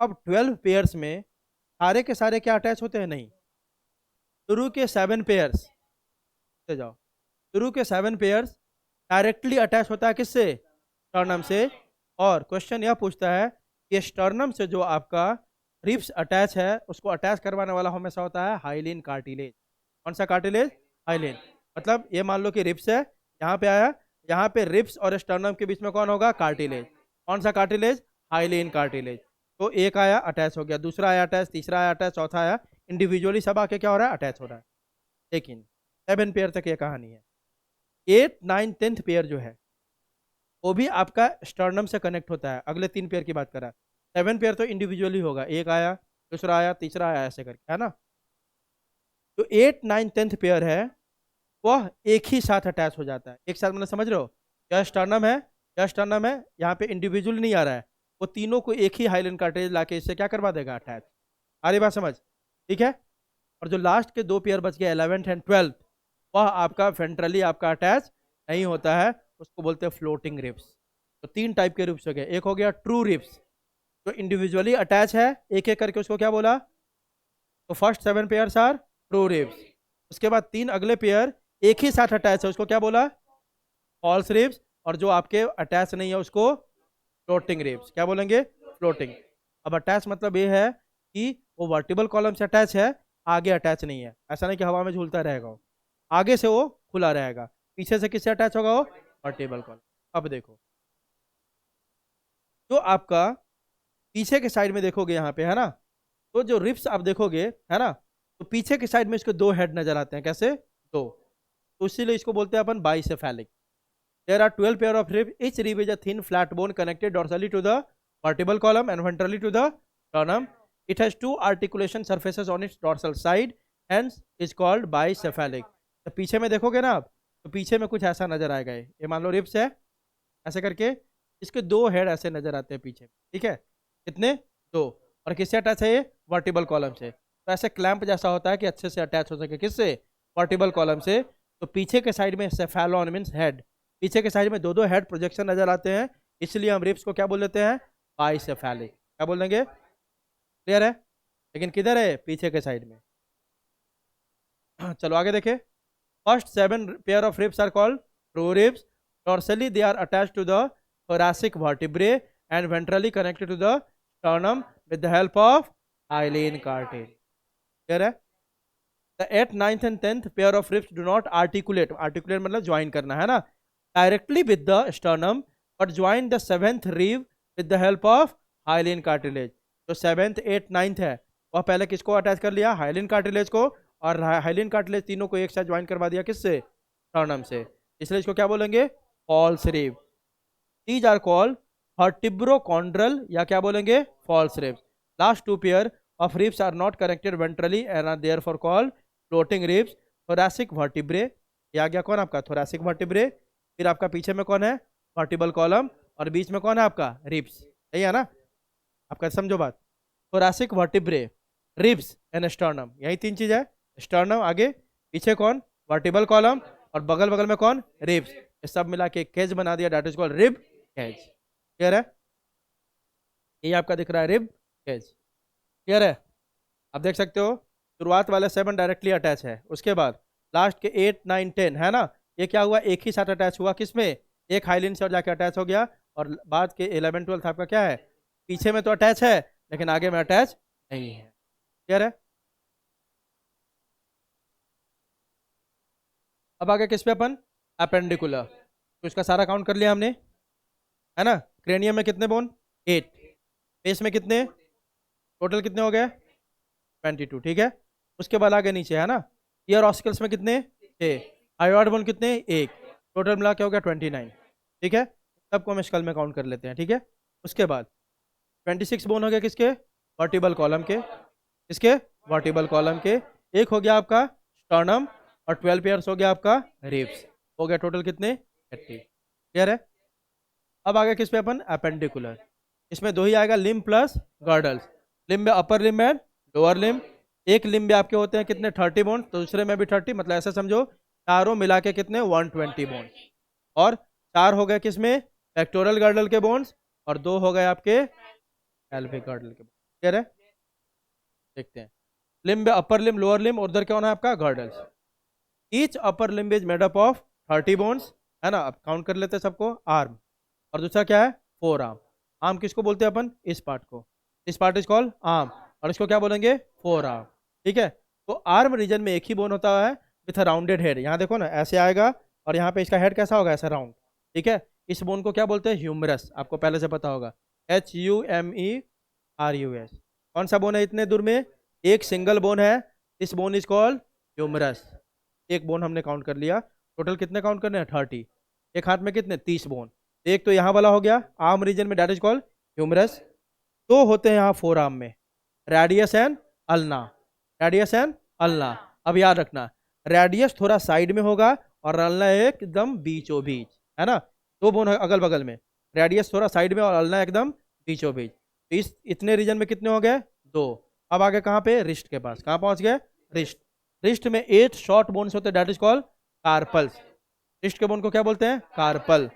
अब 12 पेयर्स में सारे के सारे क्या अटैच होते हैं, नहीं, शुरू के 7 पेयर्स से जाओ, शुरू के 7 पेयर्स डायरेक्टली अटैच होता है किससे स्टर्नम से। और क्वेश्चन यह पूछता है कि स्टर्नम से जो आपका रिब्स अटैच है उसको अटैच करवाने वाला हमेशा होता है हाइलिन कार्टिलेज। कौन सा कार्टिलेज हाइलिन, मतलब ये मान लो कि रिब्स है, यहाँ पे आया, यहाँ पे रिब्स और स्टर्नम के बीच में कौन होगा कार्टिलेज, कौन सा कार्टिलेज हाइलिन कार्टिलेज। तो एक आया अटैच हो गया, दूसरा आया अटैच, तीसरा आया अटैच, चौथा आया, इंडिविजुअली सब आके क्या हो रहा है अटैच हो रहा है। लेकिन 7 पेयर तक ये कहानी है, 8 9 10th पेयर जो है वो भी आपका स्टर्नम से कनेक्ट होता है। अगले 3 पेयर की बात करा, 7 पेयर तो इंडिविजुअली होगा, एक आया दूसरा आया तीसरा आया ऐसे करके, है ना। जो 8 9 10th पेयर है वह एक ही साथ अटैच हो जाता है, एक साथ, मतलब समझ रहे हो, क्या स्टर्नम है क्या स्टर्नम है, यहाँ पे इंडिविजुअल नहीं आ रहा है, वो तीनों को एक ही हाइलन कार्टिलेज लाके इससे क्या करवा देगा, अटैच। आ रही बात समझ, ठीक है। और जो लास्ट के दो पेयर बच गए 11th एंड 12th, वह आपका वेंट्रली आपका अटैच नहीं होता है, उसको बोलते हैं फ्लोटिंग रिब्स। तो तीन टाइप के रिब्स हो गए, एक हो गया ट्रू रिब्स जो इंडिविजुअली अटैच है एक एक करके, उसको क्या बोला, तो first 7 pairs are true ribs. उसके बाद तीन अगले पेयर एक ही साथ अटैच है, उसको क्या बोला, फॉल्स रिब्स। और जो आपके अटैच नहीं है उसको फ्लोटिंग रिब्स, क्या बोलेंगे, फ्लोटिंग। अब अटैच मतलब ये है कि वो वर्टिबल कॉलम से अटैच है, आगे अटैच नहीं है, ऐसा नहीं कि हवा में झूलता रहेगा वो, आगे से वो खुला रहेगा, पीछे से किससे अटैच होगा, वो वर्टिबल कॉलम। अब देखो, जो आपका पीछे के साइड में देखोगे यहाँ पे है ना, तो जो रिब्स आप देखोगे है ना, तो पीछे के साइड में इसके दो हेड नजर आते हैं, कैसे, दो। तो इसीलिए इसको बोलते हैं अपन bicephalic. There are 12 pair of ribs. Each rib is a thin flat bone connected dorsally to the vertebral column and ventrally to the sternum. It has two articulation surfaces on its dorsal side, hence is called bicephalic. तो पीछे में देखोगे ना आप, तो पीछे में कुछ ऐसा नजर आएगा, ये मान लो रिब्स है, ऐसे करके इसके दो हेड ऐसे नजर आते हैं पीछे, ठीक है, कितने, दो। और किससे अटैच है ये, वर्टिबल कॉलम से। तो ऐसे क्लैंप जैसा होता है कि अच्छे से अटैच हो सके, किससे, वर्टिबल कॉलम से। तो पीछे के साइड में सेफेलॉन मीन्स हेड, पीछे के साइड में दो दो हेड प्रोजेक्शन नजर आते हैं, इसलिए हम रिब्स को क्या बोल देते हैं, बाइसेफेलिक। क्या बोल देंगे, क्लियर है। लेकिन किधर है, पीछे के साइड में। चलो आगे देखें। First 7 pair of ribs are called true ribs. Dorsally they are attach to the thoracic vertebrae and ventrally connected to the sternum with the help of hyaline cartilage. Clear है। The 8th, 9th and 10th pair of ribs do not articulate, articulate मतलब join करना है ना, directly with the sternum, but join the 7th rib with the help of hyaline cartilage. तो 7th, 8th, 9th है, वह पहले किसको attach कर लिया, हाइलिन कार्टिलेज को, और हाइलिन कार्टिलेज तीनों को एक साथ ज्वाइन करवा दिया, किससे, स्टर्नम से, इसलिए इसको क्या बोलेंगे, false rib. These are called vertebrochondral या क्या बोलेंगे, false ribs. Last two pair of ribs are not connected ventrally and are therefore called floating ribs. Thoracic vertebrae, ये आ गया कौन आपका, thoracic vertebrae। फिर आपका पीछे में कौन है, vertebral column, और बीच में कौन है आपका, ribs। यही है ना, आपका समझो बात। thoracic vertebrae, ribs and sternum, यही तीन चीज है। sternum आगे, पीछे कौन, vertebral column, और बगल बगल में कौन, ribs। ये सब मिला के केज बना दिया, that is called rib cage. क्लियर है, ये आपका दिख रहा है रिब केज। क्लियर है, आप देख सकते हो शुरुआत वाले 7 डायरेक्टली अटैच है, उसके बाद लास्ट के 8, 9, 10 है ना, ये क्या हुआ, एक ही साथ अटैच हुआ, किसमें, एक हाइलिन से और जाके अटैच हो गया। और बाद के 11, 12 आपका क्या है, पीछे में तो अटैच है लेकिन आगे में अटैच नहीं है। क्लियर है। अब आगे किस पे अपन, अपेंडिकुलर। तो इसका सारा काउंट कर लिया हमने, है ना। क्रेनियम में कितने बोन, 8, फेस में कितने, टोटल कितने हो गए, 22, ठीक है। उसके बाद आगे नीचे है ना, ईयर ऑस्कल्स में कितने, 6, हाइयोइड बोन कितने, 1, टोटल मिला के हो गया 29, ठीक है। सबको हम स्कल में काउंट कर लेते हैं, ठीक है। उसके बाद 26 बोन हो गया किसके, वर्टिबल कॉलम के, किसके, वर्टिबल कॉलम के। एक हो गया आपका स्टर्नम, और 12 पेयर्स हो गया आपका रिब्स, हो गया टोटल कितने, 30। क्लियर है। अब आगे किस पे अपन, अपेंडिकुलर। इसमें दो ही आएगा, लिम्ब प्लस गर्डल्स। लिम्ब में upper limb and lower limb. एक लिम्ब में आपके होते हैं कितने, 30 बोन, तो दूसरे में भी 30, मतलब ऐसा समझो चारों मिला के कितने, 120 बोन। और 4 हो गए किसमें, पेक्टोरल गर्डल के बोन्स, और 2 हो गए आपके पेल्विक गर्डल के बोन्स। क्लियर है। देखते हैं, लिम्ब में अपर लिम्ब, लोअर लिम्ब, और उधर क्या होना है आपका, girdles. Each upper limb is made up of 30 bones, है ना। अब काउंट कर लेते हैं सबको। आर्म, और दूसरा क्या है, 4 आर्म। आर्म किसको बोलते हैं अपन, इस पार्ट को, इस पार्ट इज कॉल्ड आर्म, और इसको क्या बोलेंगे, 4 आर्म, ठीक है। तो आर्म रीजन में एक ही बोन होता है विथ राउंडेड हेड, यहाँ देखो ना ऐसे आएगा, और यहाँ पे इसका हेड कैसा होगा, ऐसा राउंड, ठीक है। इस बोन को क्या बोलते हैं, ह्यूमरस, आपको पहले से पता होगा, HUMERUS। कौन सा बोन है इतने दूर में, एक सिंगल बोन है, इस बोन इज कॉल्ड ह्यूमरस। एक बोन हमने काउंट कर लिया, टोटल कितने काउंट करने हैं, 30। एक हाथ में कितने, 30 बोन। एक तो यहाँ वाला हो गया आर्म रीजन में, डेट इज कॉल्ड ह्यूमरस। तो होते हैं यहाँ 4 आर्म में, radius and ulna, radius and ulna. अब याद रखना, रेडियस थोड़ा साइड में होगा और अल्ना एकदम बीचों बीच, है ना। 2 बोन अगल बगल में, रेडियस थोड़ा साइड में और अल्ना एकदम बीचों बीच। तो इस इतने रीजन में कितने हो गए? 2। अब आगे कहाँ पे? रिस्ट के पास। कहाँ पहुंच गए? रिस्ट। रिस्ट में 8 शॉर्ट बोन्स होते हैं, that is called carpals. Wrist के बोन को क्या बोलते हैं? कार्पल।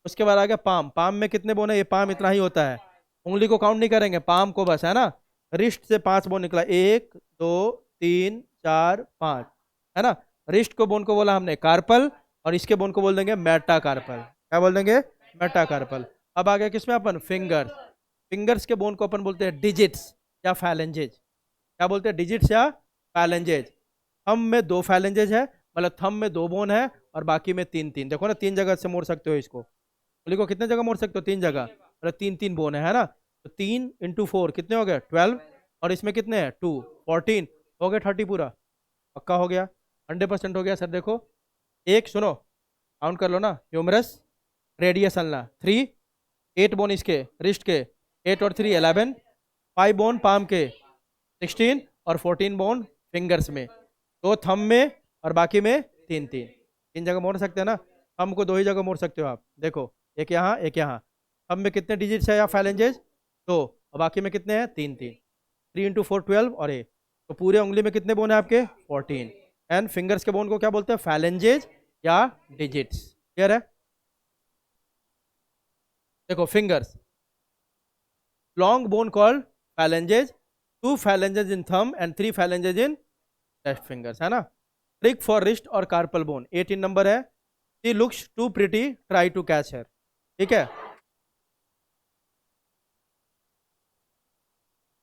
उसके बाद आ गया पाम। पाम में कितने बोन है? ये पाम इतना ही होता है, उंगली को काउंट नहीं करेंगे, पाम को बस, है ना। रिस्ट से 5 बोन निकला, 1 2 3 4 5, है ना। रिस्ट को बोन को बोला हमने कार्पल, और इसके बोन को बोल देंगे मेटाकार्पल। क्या बोल देंगे? मेटाकार्पल। अब आ गया किसमें अपन? फिंगर्स। फिंगर्स के बोन को अपन बोलते हैं डिजिट्स या फैलेंजेज। क्या बोलते हैं? डिजिट्स या फैलेंजेज। थंब में 2 फैलेंजेज है, मतलब थंब में 2 बोन है, और बाकी में 3 3। देखो ना, 3 जगह से मोड़ सकते हो इसको। उंगली को कितने जगह मोड़ सकते हो? 3 जगह, मतलब 3 3 बोन है ना। तो 3 × 4 कितने हो गए? 12। और इसमें कितने हैं? 2, 14 हो गए। 30 पूरा पक्का हो गया, 100% हो गया सर। देखो एक सुनो, काउंट कर लो ना। ह्यूमरस, रेडियस अल्ना 3, 8 बोन इसके रिस्ट के, 8 और 3 11, 5 बोन पाम के 16, और 14 बोन फिंगर्स में। 2 थंब में और बाकी में 3 जगह मोड़ सकते हैं ना। थंब को 2 ही जगह मोड़ सकते हो आप। देखो एक यहाँ एक यहाँ। थंब में कितने डिजिट्स है या फैलेंजेज? 2, और बाकी में कितने हैं? 3 3 × 4 12, और 8। तो पूरे उंगली में कितने बोन है आपके? 14। एंड फिंगर्स के बोन को क्या बोलते हैं? फैलेंजेज या डिजिट्स। क्लियर है? देखो fingers, long bone called phalanges, 2 phalanges in thumb and 3 phalanges in rest fingers, है ना। ट्रिक फॉर रिस्ट और कार्पल बोन, 18 नंबर है। She looks too pretty, try to catch her. ठीक है,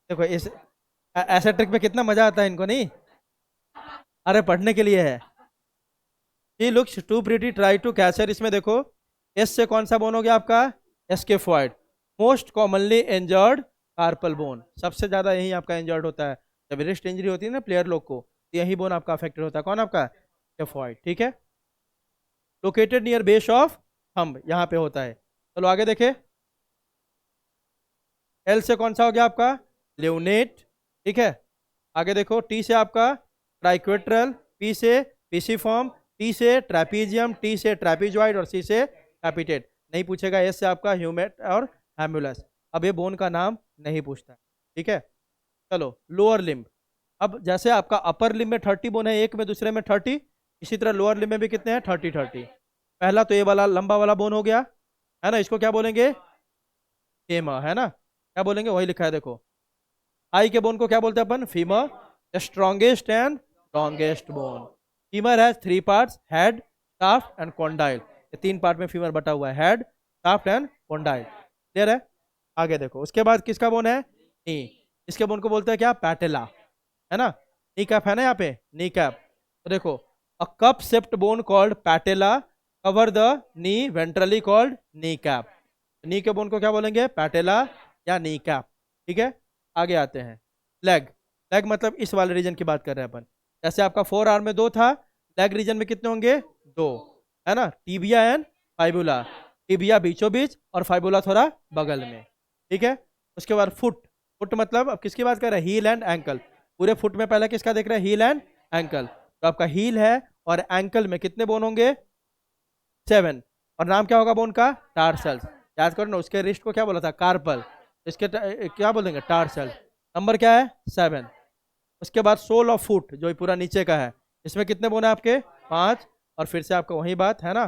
देखो इस ऐसे ट्रिक में कितना मजा आता है इनको, नहीं? अरे पढ़ने के लिए है। She looks too pretty, try to catch her. इसमें देखो एस से कौन सा बोन हो गया आपका? Scaphoid. Most commonly injured carpal bone, सबसे ज्यादा यही आपका इंजर्ड होता है। जब रिस्ट इंजरी होती है ना प्लेयर लोग को, तो यही बोन आपका अफेक्टेड होता है। कौन आपका? स्केफॉइड। ठीक है, located near base of thumb, यहाँ पे होता है। चलो आगे देखे। एल से कौन सा हो गया आपका? ल्यूनेट। ठीक है, आगे देखो। टी से आपका ट्राइक्वेट्रल, पी से पीसीफॉर्म, टी से ट्रैपीजियम, टी से ट्रैपीजॉइड, और सी से कैपिटेट। नहीं पूछेगा। एस से आपका ह्यूमेट और हैमुलस। अब ये बोन का नाम नहीं पूछता। ठीक है, चलो लोअर लिम्ब। अब जैसे आपका अपर लिम्ब में 30 बोन है, एक में दूसरे में 30, इसी तरह लोअर लिम्ब में भी कितने हैं? 30 30। पहला तो ये वाला लंबा वाला बोन हो गया, है ना। इसको क्या बोलेंगे? फेमर, है ना। क्या बोलेंगे? वही लिखा है देखो। आई के बोन को क्या बोलते हैं अपन? Femur. The strongest and longest bone. Femur has 3 parts, head, shaft and condyle. ये 3 पार्ट में फीमर बटा हुआ है, head, shaft and condyle. Clear है? आगे देखो, उसके बाद किसका बोन है? नी। इसके बोन को बोलते हैं क्या? पैटेला, है ना। नी कैप है ना यहाँ पे, नी कैप। तो देखो, a cup shaped bone called patella cover the knee ventrally called knee cap. Knee के बोन को क्या बोलेंगे? पैटेला या नी कैप। ठीक है, आगे आते हैं। लेग। लेग मतलब इस वाले रीजन की बात कर रहे हैं अपन। जैसे आपका 4 आर्म में 2 था, लेग रीजन में कितने होंगे? 2, है ना। Tibia and fibula. टीबिया बीचों बीच और फाइबुला थोड़ा बगल में। ठीक है, उसके बाद फुट। फुट मतलब अब किसकी बात कर रहे हैं? Heel and ankle. पूरे फुट में पहले किसका देख रहे हैं? Heel and ankle. तो आपका हील है और एंकल में कितने बोन होंगे? 7। और नाम क्या होगा बोन का? टार्सल्स। याद करो ना, उसके रिस्ट को क्या बोला था? कार्पल। इसके क्या बोलेंगे? टार्सल। नंबर क्या है? 7। उसके बाद सोल ऑफ फुट, जो पूरा नीचे का है, इसमें कितने बोन है आपके? 5। और फिर से आपका वही बात है ना,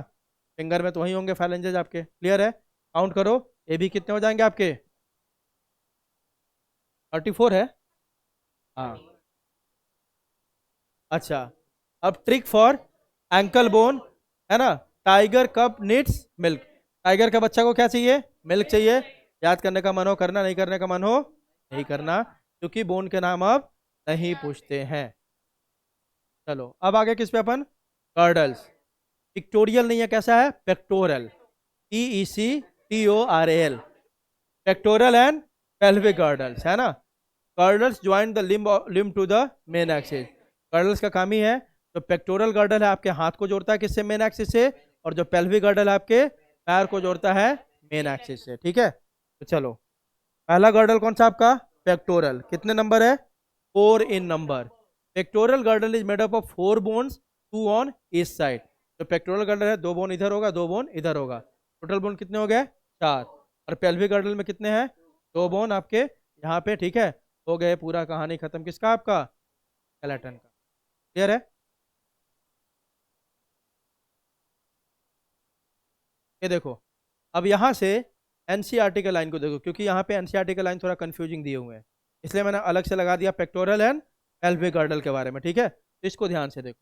फिंगर में तो वही होंगे फैलेंजेज आपके। क्लियर है? काउंट करो, ये भी कितने हो जाएंगे आपके? 34 है। हाँ, अच्छा। अब ट्रिक फॉर एंकल बोन, है ना। टाइगर कब नीड्स मिल्क। टाइगर का बच्चा को क्या चाहिए? मिल्क चाहिए। याद करने का मन हो करना, नहीं करने का मन हो नहीं करना, क्योंकि बोन के नाम अब नहीं पूछते हैं। चलो अब आगे किस पे अपन? कर्डल्स। पिक्टोरियल नहीं है, कैसा है? Pectoral. PECTORAL। Pectoral and pelvic girdles, है ना। Girdles join the limb to the main axis. Girdles का काम ही है, जो पेक्टोरल गर्डल है आपके हाथ को जोड़ता है किससे? मेन एक्सिस से। और जो पेल्विक गर्डल है आपके पैर को जोड़ता है मेन एक्सिस से। ठीक है, तो चलो पहला गर्डल कौन सा आपका? पेक्टोरल। कितने नंबर है? 4 in number. Pectoral girdle is made up of 4 bones, 2 on each side. तो पेक्टोरल गर्डल है, 2 बोन इधर होगा, 2 बोन इधर होगा। टोटल बोन कितने हो गए? 4। और पेल्विक गर्डल में कितने हैं? 2 बोन आपके यहाँ पे, ठीक है। हो गए, पूरा कहानी खत्म किसका? आपका स्केलेटन का। क्लियर है? ये देखो, अब यहाँ से एनसीईआरटी के लाइन को देखो, क्योंकि यहाँ पे एनसीईआरटी के लाइन थोड़ा कंफ्यूजिंग दिए हुए हैं, इसलिए मैंने अलग से लगा दिया पेक्टोरल एंड पेल्विक गर्डल के बारे में, ठीक है। तो इसको ध्यान से देखो,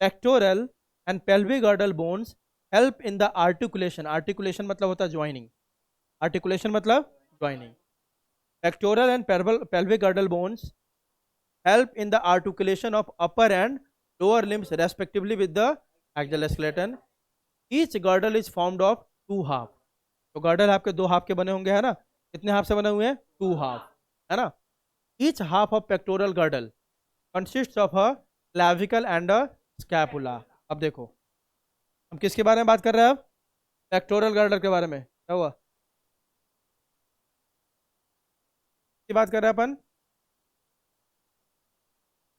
pectoral and pelvic girdle bones help in the articulation, articulation मतलब होता है ज्वाइनिंग, आर्टिकुलेशन मतलब joining. Pectoral and pelvic girdle bones help in the articulation of upper and lower limbs respectively with the axial skeleton. Each girdle is formed of 2 half. तो girdle आपके 2 half के बने होंगे, है ना? कितने हाफ से बने हुए हैं? 2 हाफ, है ना? Each half of pectoral girdle consist of a clavicle and a scapula. अब देखो, हम किसके बारे में बात कर रहे हैं? अब पेक्टोरल गर्डल के बारे में। क्या हुआ? की बात कर रहे हैं अपन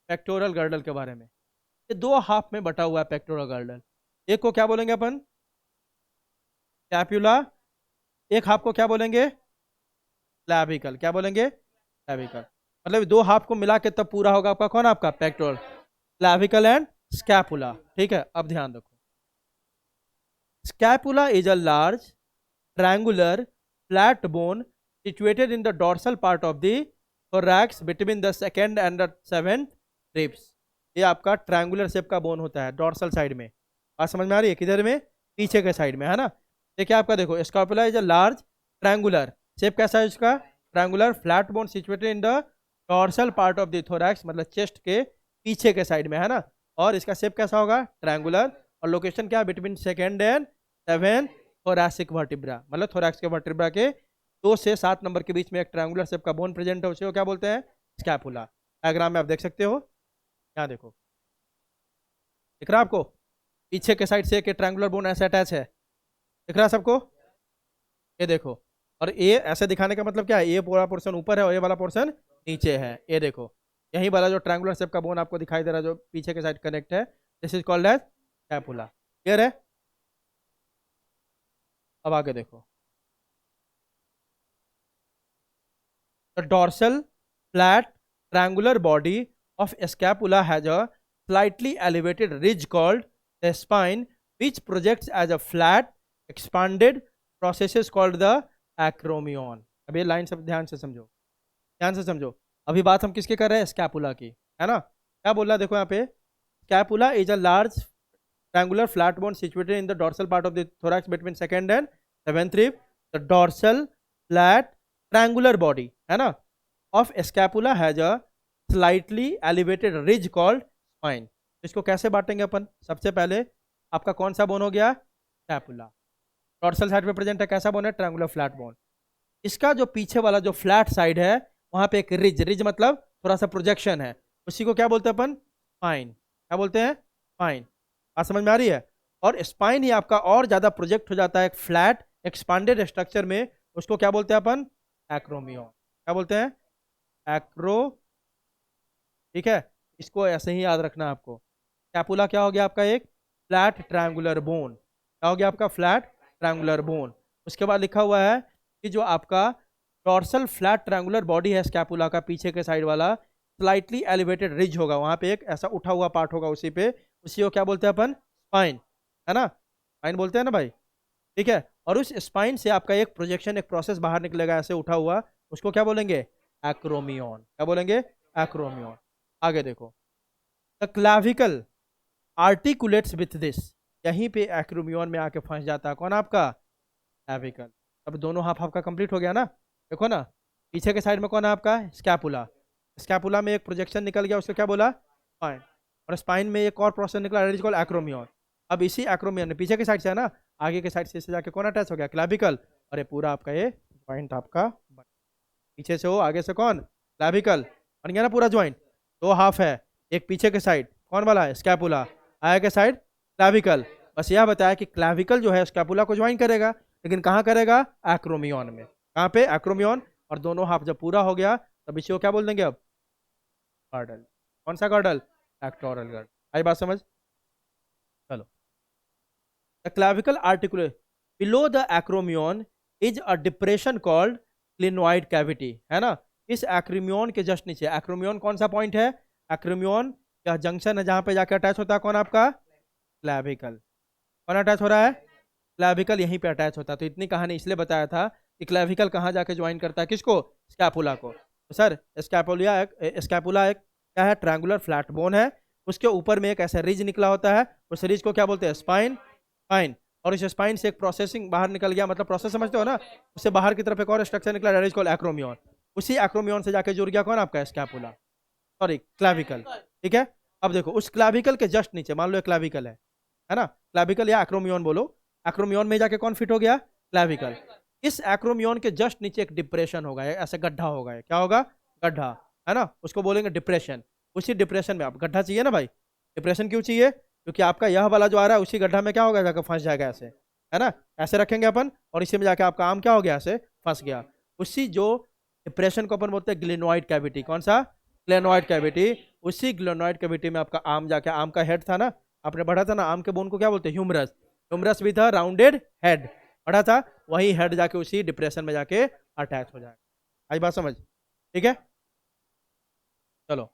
पेक्टोरल गर्डल के बारे में। ये 2 हाफ में बटा हुआ है पेक्टोरल गर्डल। एक को क्या बोलेंगे अपन? कैप्यूला। एक हाफ को क्या बोलेंगे? क्लैविकल। क्या बोलेंगे? क्लैविकल। मतलब 2 हाफ को मिला के तब पूरा होगा आपका कौन? आपका पेक्टोरल, क्लैविकल एंड स्कैपुला, ठीक है। अब ध्यान रखो, scapula is a large triangular flat bone situated in the dorsal part of the thorax between the second and the seventh ribs. ये आपका ट्रायंगुलर शेप का बोन होता है डोर्सल साइड में। बात समझ में आ रही है? किधर में? पीछे के साइड में, है ना? देखिए आपका, देखो, scapula is a large triangular shape, कैसा है इसका? Triangular flat bone situated in the dorsal part of the thorax, मतलब चेस्ट के पीछे के साइड में, है ना? और इसका शेप कैसा होगा? ट्रायंगुलर। और लोकेशन क्या? Between second and seven thoracic vertebra, मतलब थोरैक्स के वर्टिब्रा के 2 से 7 नंबर के बीच में एक ट्रायंगुलर शेप का बोन प्रेजेंट है, उसे क्या बोलते हैं? स्कैपुला। डायग्राम में आप देख सकते हो, यहाँ देखो, दिख रहा है आपको? पीछे के साइड से एक ट्रायंगुलर बोन ऐसे अटैच है, दिख रहा है सबको? ये देखो, और ये ऐसे दिखाने का मतलब क्या है? ये पूरा पोर्शन ऊपर है और ये वाला पोर्शन नीचे है। ये देखो, यही वाला जो ट्रायंगुलर शेप का बोन आपको दिखाई दे रहा है, जो पीछे के साइड कनेक्ट है, this is called as scapula. Clear है? अब आगे देखो, the dorsal flat triangular body of scapula has a slightly elevated ridge called the spine, which projects as a flat expanded processes called the acromion. अब ये line सब ध्यान से समझो, ध्यान से समझो। अभी बात हम किसके कर रहे हैं? स्कैपुला की, है ना? क्या बोल रहा है? देखो यहाँ पे, scapula is a large triangular flat bone situated in the dorsal part of the thorax between second and seventh rib. The dorsal flat triangular body, है ना, of scapula has a slightly elevated ridge called spine. इसको कैसे बांटेंगे अपन? सबसे पहले आपका कौन सा बोन हो गया? स्कैपुला। डॉर्सल साइड में प्रेजेंट है, कैसा बोन है? Triangular flat bone. इसका जो पीछे वाला जो फ्लैट साइड है, वहां पे एक रिज, रिज मतलब थोड़ा सा प्रोजेक्शन है, उसी को क्या बोलते हैं अपन? स्पाइन। क्या बोलते हैं? स्पाइन। बात समझ में आ रही है? और स्पाइन ही आपका और ज्यादा प्रोजेक्ट हो जाता है एक फ्लैट एक्सपांडेड स्ट्रक्चर में, उसको क्या बोलते हैं अपन? एक्रोमियन। क्या बोलते हैं? एक्रो, ठीक है। इसको ऐसे ही याद रखना आपको। कैपुला क्या हो गया आपका? एक फ्लैट ट्रायंगुलर बोन। क्या हो गया आपका? Flat triangular bone. उसके बाद लिखा हुआ है कि जो आपका डॉर्सल फ्लैट ट्रायंगुलर बॉडी है स्कैपुला का, पीछे के साइड वाला, स्लाइटली एलिवेटेड रिज होगा, वहां पे एक ऐसा उठा हुआ पार्ट होगा, उसी पे, उसी को क्या बोलते हैं अपन? स्पाइन, है ना? स्पाइन बोलते हैं ना भाई, ठीक है। और उस स्पाइन से आपका एक प्रोजेक्शन, एक प्रोसेस बाहर निकलेगा ऐसे उठा हुआ, उसको क्या बोलेंगे? एक्रोमियन। क्या बोलेंगे? एक्रोमियन। आगे देखो, the clavicle articulates with this, यहीं पे एक्रोमियन में आके फंस जाता है कौन? आपका क्लाविकल। अब दोनों हाफ हाफ का कंप्लीट हो गया ना? देखो ना, पीछे के साइड में कौन है आपका? स्कैपुला। स्कैपुला में एक प्रोजेक्शन निकल गया, उसको क्या बोला? स्पाइन। और स्पाइन में एक और प्रोसेस निकला, इट इज कॉल्ड एक्रोमियन। अब इसी एक्रोमियन में पीछे के साइड से है ना, आगे के साइड से जाके कौन अटैच हो गया? क्लाविकल। और ये पूरा आपका ये ज्वाइंट आपका पीछे से हो, आगे से कौन? क्लाविकल। बन गया ना पूरा ज्वाइंट। 2 हाफ है, एक पीछे के साइड कौन वाला है? स्कैपुला। आगे के साइड क्लाविकल। बस यह बताया कि क्लाविकल जो है स्कैपुला को ज्वाइन करेगा, लेकिन कहाँ करेगा? एक्रोमियन में। कहाँ पे? एक्रोमियन। और दोनों हाफ जब पूरा हो गया, तब इसी को क्या बोल देंगे अब? गर्डल। कौन सा गर्डल? Pectoral girdle. आई बात समझ? चलो, the clavicle articulate below the acromion is a depression called clinoid cavity, है ना। इस एक्रोमियन के जस्ट नीचे, एक्रोमियन कौन सा पॉइंट है, एक्रोमियन का जंक्शन है जहां पे जाके अटैच होता है कौन आपका, क्लैविकल। कौन अटैच हो रहा है, क्लैविकल यहीं पे अटैच होता है। तो इतनी कहानी इसलिए बताया था कि क्लैविकल कहाँ जाके ज्वाइन करता है किसको, स्कैपुला को। तो सर स्कैपुला एक क्या है, ट्रायंगुलर फ्लैट बोन है, उसके ऊपर में एक ऐसा रिज निकला होता है, उस रिज को क्या बोलते हैं, स्पाइन। स्पाइन, और इस स्पाइन से एक प्रोसेसिंग बाहर निकल गया, मतलब प्रोसेस समझते हो ना, उससे बाहर की तरफ एक और स्ट्रक्चर निकला, दैट इज कॉल्ड एक्रोमियन। उसी एक्रोमियन से जाके जुड़ गया कौन आपका, स्कैपुला, सॉरी क्लैविकल। ठीक है, अब देखो उस क्लैविकल के जस्ट नीचे मान लो एक क्लैविकल है ना, क्लैविकल या एक्रोमियन बोलो, एक्रोमियन में जाके कौन फिट हो गया, क्लैविकल। इस एक्रोमियन के जस्ट नीचे एक डिप्रेशन होगा, ऐसा गड्ढा होगा, क्या होगा, गड्ढा, है ना, उसको बोलेंगे डिप्रेशन। उसी डिप्रेशन में आप गड्ढा चाहिए ना भाई, डिप्रेशन क्यों चाहिए, क्योंकि आपका यह वाला जो आ रहा है उसी गड्ढा में क्या होगा, जाकर फंस जाएगा ऐसे, है ना, ऐसे रखेंगे अपन, और इसी में जाके आपका आम क्या हो गया, ऐसे फंस गया। उसी जो डिप्रेशन को अपन बोलते हैं ग्लेनोइड कैविटी, कौन सा, ग्लेनोइड कैविटी। उसी ग्लेनोइड कैविटी में आपका आम जाके, आम का हेड था ना, आपने पढ़ा था ना, आम के बोन को क्या बोलते हैं, humerus. Humerus with a rounded head पढ़ा था, वही हेड जाके उसी डिप्रेशन में जाके अटैच हो जाएगा। आई बात समझ, ठीक है, चलो।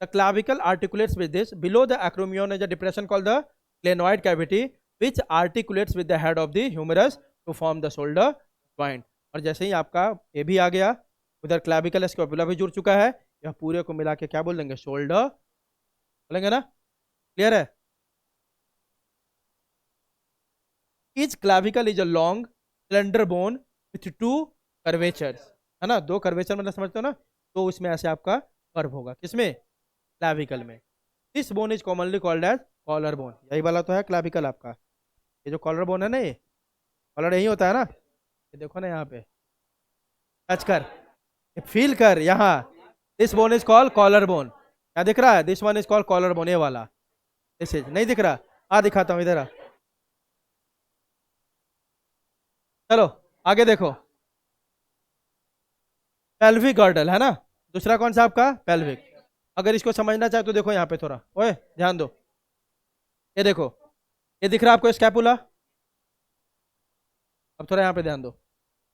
The clavicle articulates with this. Below the acromion is a depression called the glenoid cavity, which articulates with the head of the humerus to form the shoulder joint. और जैसे ही आपका ये भी आ गया, उधर क्लैविकल स्कैपुला भी जुड़ चुका है, यह पूरे को मिला के क्या बोल देंगे, शोल्डर बोलेंगे ना, क्लियर है। Each clavicle is a long slender bone with two curvatures, है ना, दो कर्वेचर मतलब समझते हो ना, तो उसमें ऐसे आपका कर्व होगा, किसमें, क्लैविकल में। This bone is commonly called as collar bone, यही वाला तो है क्लैविकल आपका, ये जो कॉलर बोन है ना, ये कॉलर यही होता है ना, ये देखो ना यहाँ पे, टच कर, फील कर यहाँ, this bone is called collar bone, क्या दिख रहा है, this one is called collar bone, ये वाला, दिस इज नहीं दिख रहा, दिखाता हूँ इधर चलो आगे देखो, पेल्विक गर्डल है ना, दूसरा कौन सा आपका, पेल्विक। अगर इसको समझना चाहे तो देखो यहाँ पे थोड़ा, ओए ध्यान दो, ये देखो, ये दिख रहा है आपको स्कैपुला, अब थोड़ा यहाँ पे ध्यान दो,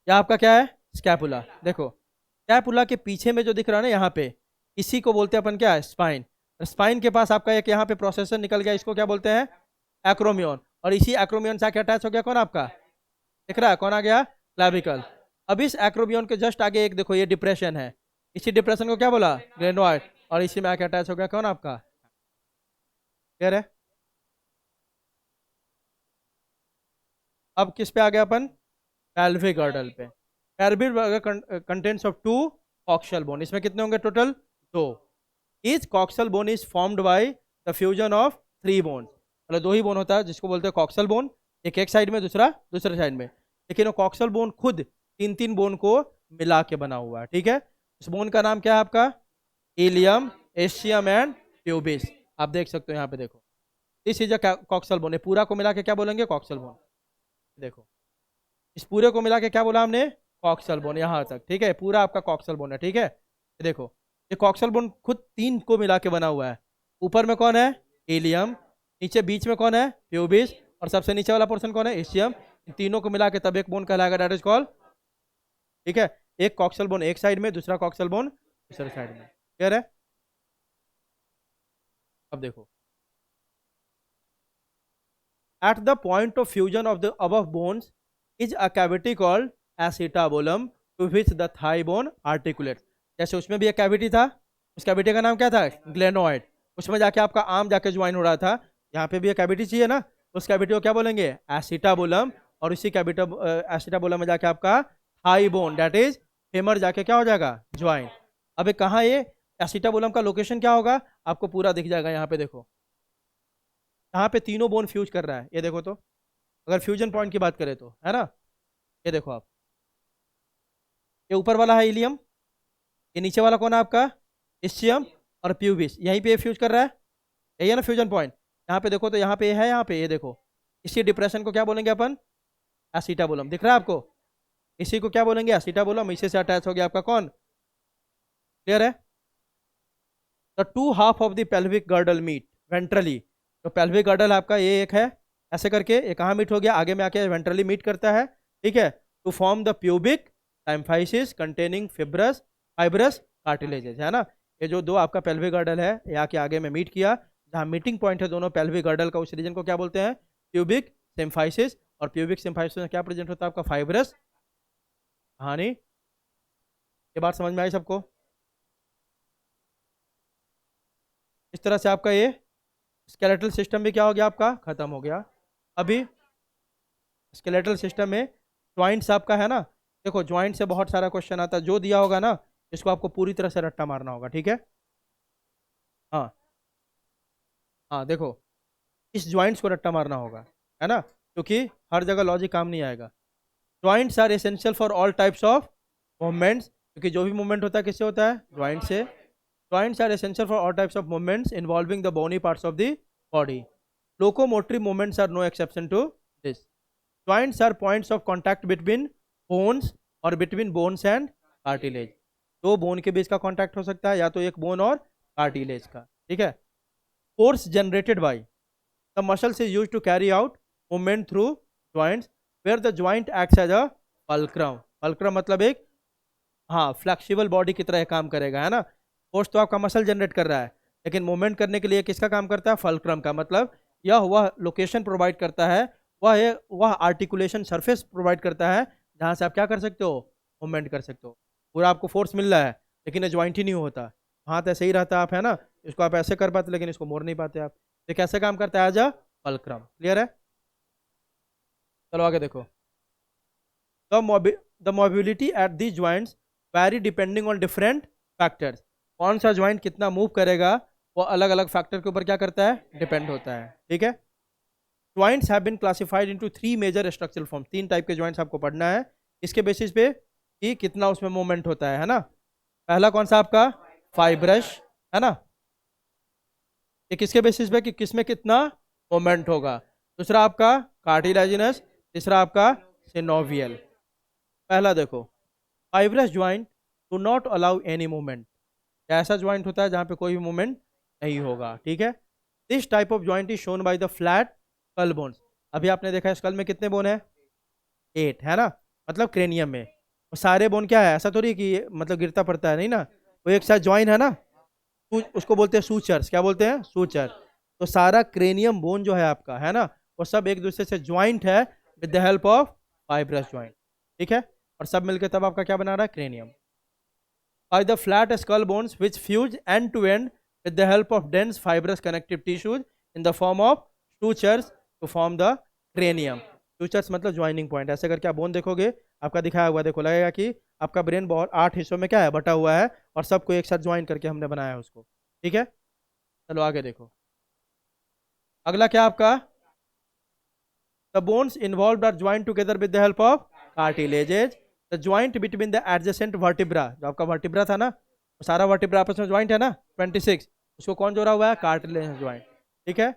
यहाँ आपका क्या है, स्कैपुला। देखो स्कैपुला के पीछे में जो दिख रहा है ना यहाँ पे, इसी को बोलते हैं अपन क्या, स्पाइन। स्पाइन के पास आपका एक यहाँ पे प्रोसेसर निकल गया, इसको क्या बोलते हैं, एक्रोमियन। और इसी एक्रोमियन से आके अटैच हो गया कौन आपका, दिख रहा है कौन आ गया, क्लैविकल। अब इस एक्रोमियन के जस्ट आगे एक देखो, ये डिप्रेशन है, इसी डिप्रेशन को क्या बोला, ग्रेनोइड, और इसी में आके अटैच हो गया कौन आपका, क्लियर है। अब किस पे आ गया अपन, पेल्विक गर्डल पे। Pelvic girdle contents of two coxal bone, इसमें कितने होंगे टोटल, दो। Each coxal bone is formed by the fusion of three bone, मतलब दो ही बोन होता है जिसको बोलते हैं कॉक्सियल बोन, एक साइड में, दूसरा दूसरे साइड में। लेकिन वो कॉक्सियल बोन खुद तीन तीन बोन को मिला के बना हुआ है, ठीक है। उस बोन का नाम क्या है आपका, इलियम, एशियम एंड प्यूबिस। आप देख सकते हो यहाँ पे देखो, this is a coxal bone, पूरा को मिला के क्या बोलेंगे, कॉक्सियल बोन। देखो इस पूरे को मिला के क्या बोला हमने, कॉक्सियल बोन, यहाँ तक, ठीक है, पूरा आपका कॉक्सियल बोन है, ठीक है। ये देखो ये कॉक्सियल बोन खुद तीन को मिला के बना हुआ है, ऊपर में कौन है, इलियम, नीचे बीच में कौन है, प्यूबिस, और सबसे नीचे वाला पोर्शन कौन है, एशियम। इन तीनों को मिला के तब एक बोन कहलाएगा, दैट इज कॉल्ड, ठीक है। एक कॉक्सियल बोन एक साइड में, दूसरा कॉक्सियल बोन दूसरे साइड में, क्लियर है। अब देखो, at the point of fusion of the above bones is a cavity called acetabulum to which the thigh bone articulates। जैसे उसमें भी एक कैविटी था, उस कैविटी का नाम क्या था, ग्लेनोइड, उसमें जाके आपका आम जाके ज्वाइन हो रहा था, यहाँ पे भी एक कैविटी चाहिए ना, उस कैविटी को क्या बोलेंगे, एसिटाबुलम। और इसी कैविटी एसिटाबुलम में जाके आपका thigh bone, that is femur, जाके क्या हो जाएगा, ज्वाइन। अब कहाँ ये एसिटाबुलम का लोकेशन क्या होगा, आपको पूरा दिख जाएगा, यहाँ पे देखो, यहाँ पे तीनों बोन फ्यूज कर रहा है, ये देखो तो, अगर फ्यूजन पॉइंट की बात करें तो, है ना, ये देखो आप, ये ऊपर वाला है इलियम, ये नीचे वाला कौन है आपका, इस्चियम और प्यूबिस, यहीं पे ये फ्यूज कर रहा है, यही है ना फ्यूजन पॉइंट। यहाँ पे देखो तो यहाँ पे है, यहाँ पे ये देखो, इसी डिप्रेशन को क्या बोलेंगे अपन, एसिटाबुलम, दिख रहा है आपको, इसी को क्या बोलेंगे, एसिटाबुलम, इसी से अटैच हो गया आपका कौन, क्लियर है। The two half of the pelvic girdle meet ventrally, तो पेल्विक गर्डल आपका ये एक है, ऐसे करके ये कहाँ मीट हो गया, आगे में आके वेंट्रली मीट करता है, ठीक है, to form the pubic symphysis containing fibrous fibrous cartilages, है ना। ये जो दो आपका पेल्विक गर्डल है, ये आके आगे में मीट किया, जहाँ मीटिंग पॉइंट है दोनों पेल्विक गर्डल का, उस रीजन को क्या बोलते हैं, प्यूबिक सिम्फाइसिस। और प्यूबिक सिम्फाइसिस में क्या प्रेजेंट होता है आपका, फाइब्रस। हाँ नहीं, ये बात समझ में आई सबको। इस तरह से आपका ये स्केलेटल सिस्टम भी क्या हो गया आपका, खत्म हो गया। अभी स्केलेटल सिस्टम में ज्वाइंट्स आपका है ना, देखो ज्वाइंट से बहुत सारा क्वेश्चन आता है, जो दिया होगा ना इसको आपको पूरी तरह से रट्टा मारना होगा, ठीक है। हाँ हाँ, देखो इस ज्वाइंट्स को रट्टा मारना होगा, है ना, क्योंकि हर जगह लॉजिक काम नहीं आएगा। Joints are essential for all types of movements, क्योंकि जो भी मूवमेंट होता है किससे होता है, ज्वाइंट से। Joints are essential for all types of movements involving the bony parts of the body. Locomotory movements are no exception to this. Joints are points of contact between bones और between bones and cartilage. दो bone के बीच का contact हो सकता है, या तो एक बोन और कार्टिलेज का, ठीक है। Force generated by the muscles is used to carry out movement through joints where the joint acts as a fulcrum। fulcrum मतलब एक, हाँ, फ्लेक्सिबल बॉडी की तरह ये काम करेगा, है ना। फोर्स तो आपका मसल जनरेट कर रहा है, लेकिन मूवमेंट करने के लिए किसका काम करता है, फल्क्रम का। मतलब यह वह लोकेशन प्रोवाइड करता है, वह आर्टिकुलेशन सरफेस प्रोवाइड करता है जहाँ से आप क्या कर सकते हो, मूवमेंट कर सकते हो। पूरा आपको फोर्स मिल रहा है लेकिन ये ज्वाइंट ही नहीं होता, हाथ ऐसे ही रहता है आप, है ना, इसको आप ऐसे कर पाते लेकिन इसको मोड़ नहीं पाते आप। ये कैसे काम करता है, एज अ फल्क्रम। क्लियर है, चलो आगे देखो। The mobility at the joints vary depending on different factors. कौन सा ज्वाइंट कितना मूव करेगा वो अलग अलग फैक्टर के ऊपर क्या करता है, डिपेंड होता है, ठीक है। Joints have been classified into three major structural form. तीन टाइप के ज्वाइंट्स आपको पढ़ना है, इसके बेसिस पे कि कितना उसमें मूवमेंट होता है ना। पहला कौन सा आपका, फाइब्रस, है ना, ये किसके बेसिस पे कि किसमें कितना मूवमेंट होगा। दूसरा आपका कार्टिलेजिनस, तीसरा आपका सिनोवियल। पहला देखो, fibrous joint do not allow any movement. ऐसा ज्वाइंट होता है जहां पे कोई भी मूवमेंट नहीं होगा, ठीक है। This type of joint is shown by the flat skull bones. अभी आपने देखा स्कल में कितने बोन है, 8, है ना, मतलब क्रेनियम में। और सारे बोन क्या है, ऐसा थोड़ी कि मतलब गिरता पड़ता है, नहीं ना, वो एक साथ ज्वाइन है ना, उसको बोलते हैं सूचर्स। क्या बोलते हैं, सूचर। तो सारा क्रेनियम बोन जो है आपका, है ना, वो सब एक दूसरे से ज्वाइंट है with the help of fibrous joint, ठीक है। और सब मिलकर तब आपका क्या बना रहा है, cranium. By the flat skull bones which fuse end to end with the help of dense fibrous connective tissues in the form of sutures to form the cranium. Sutures मतलब ज्वाइनिंग पॉइंट। ऐसे करके आप bone देखोगे आपका दिखाया हुआ, देखो लगेगा कि आपका ब्रेन बहुत 8 हिस्सों में क्या है, बटा हुआ है, और सबको एक साथ ज्वाइन करके हमने बनाया है उसको, ठीक है। चलो आगे देखो, अगला क्या आपका, the bones involve are joint together with the help of cartilages. The joint between the adjacent vertebra, जो आपका वर्टिब्रा था ना, वो सारा वर्टिब्रा आपस में ज्वाइंट है ना, 26, उसको कौन जोड़ा हुआ है, कार्टिलेज ज्वाइंट, ठीक है।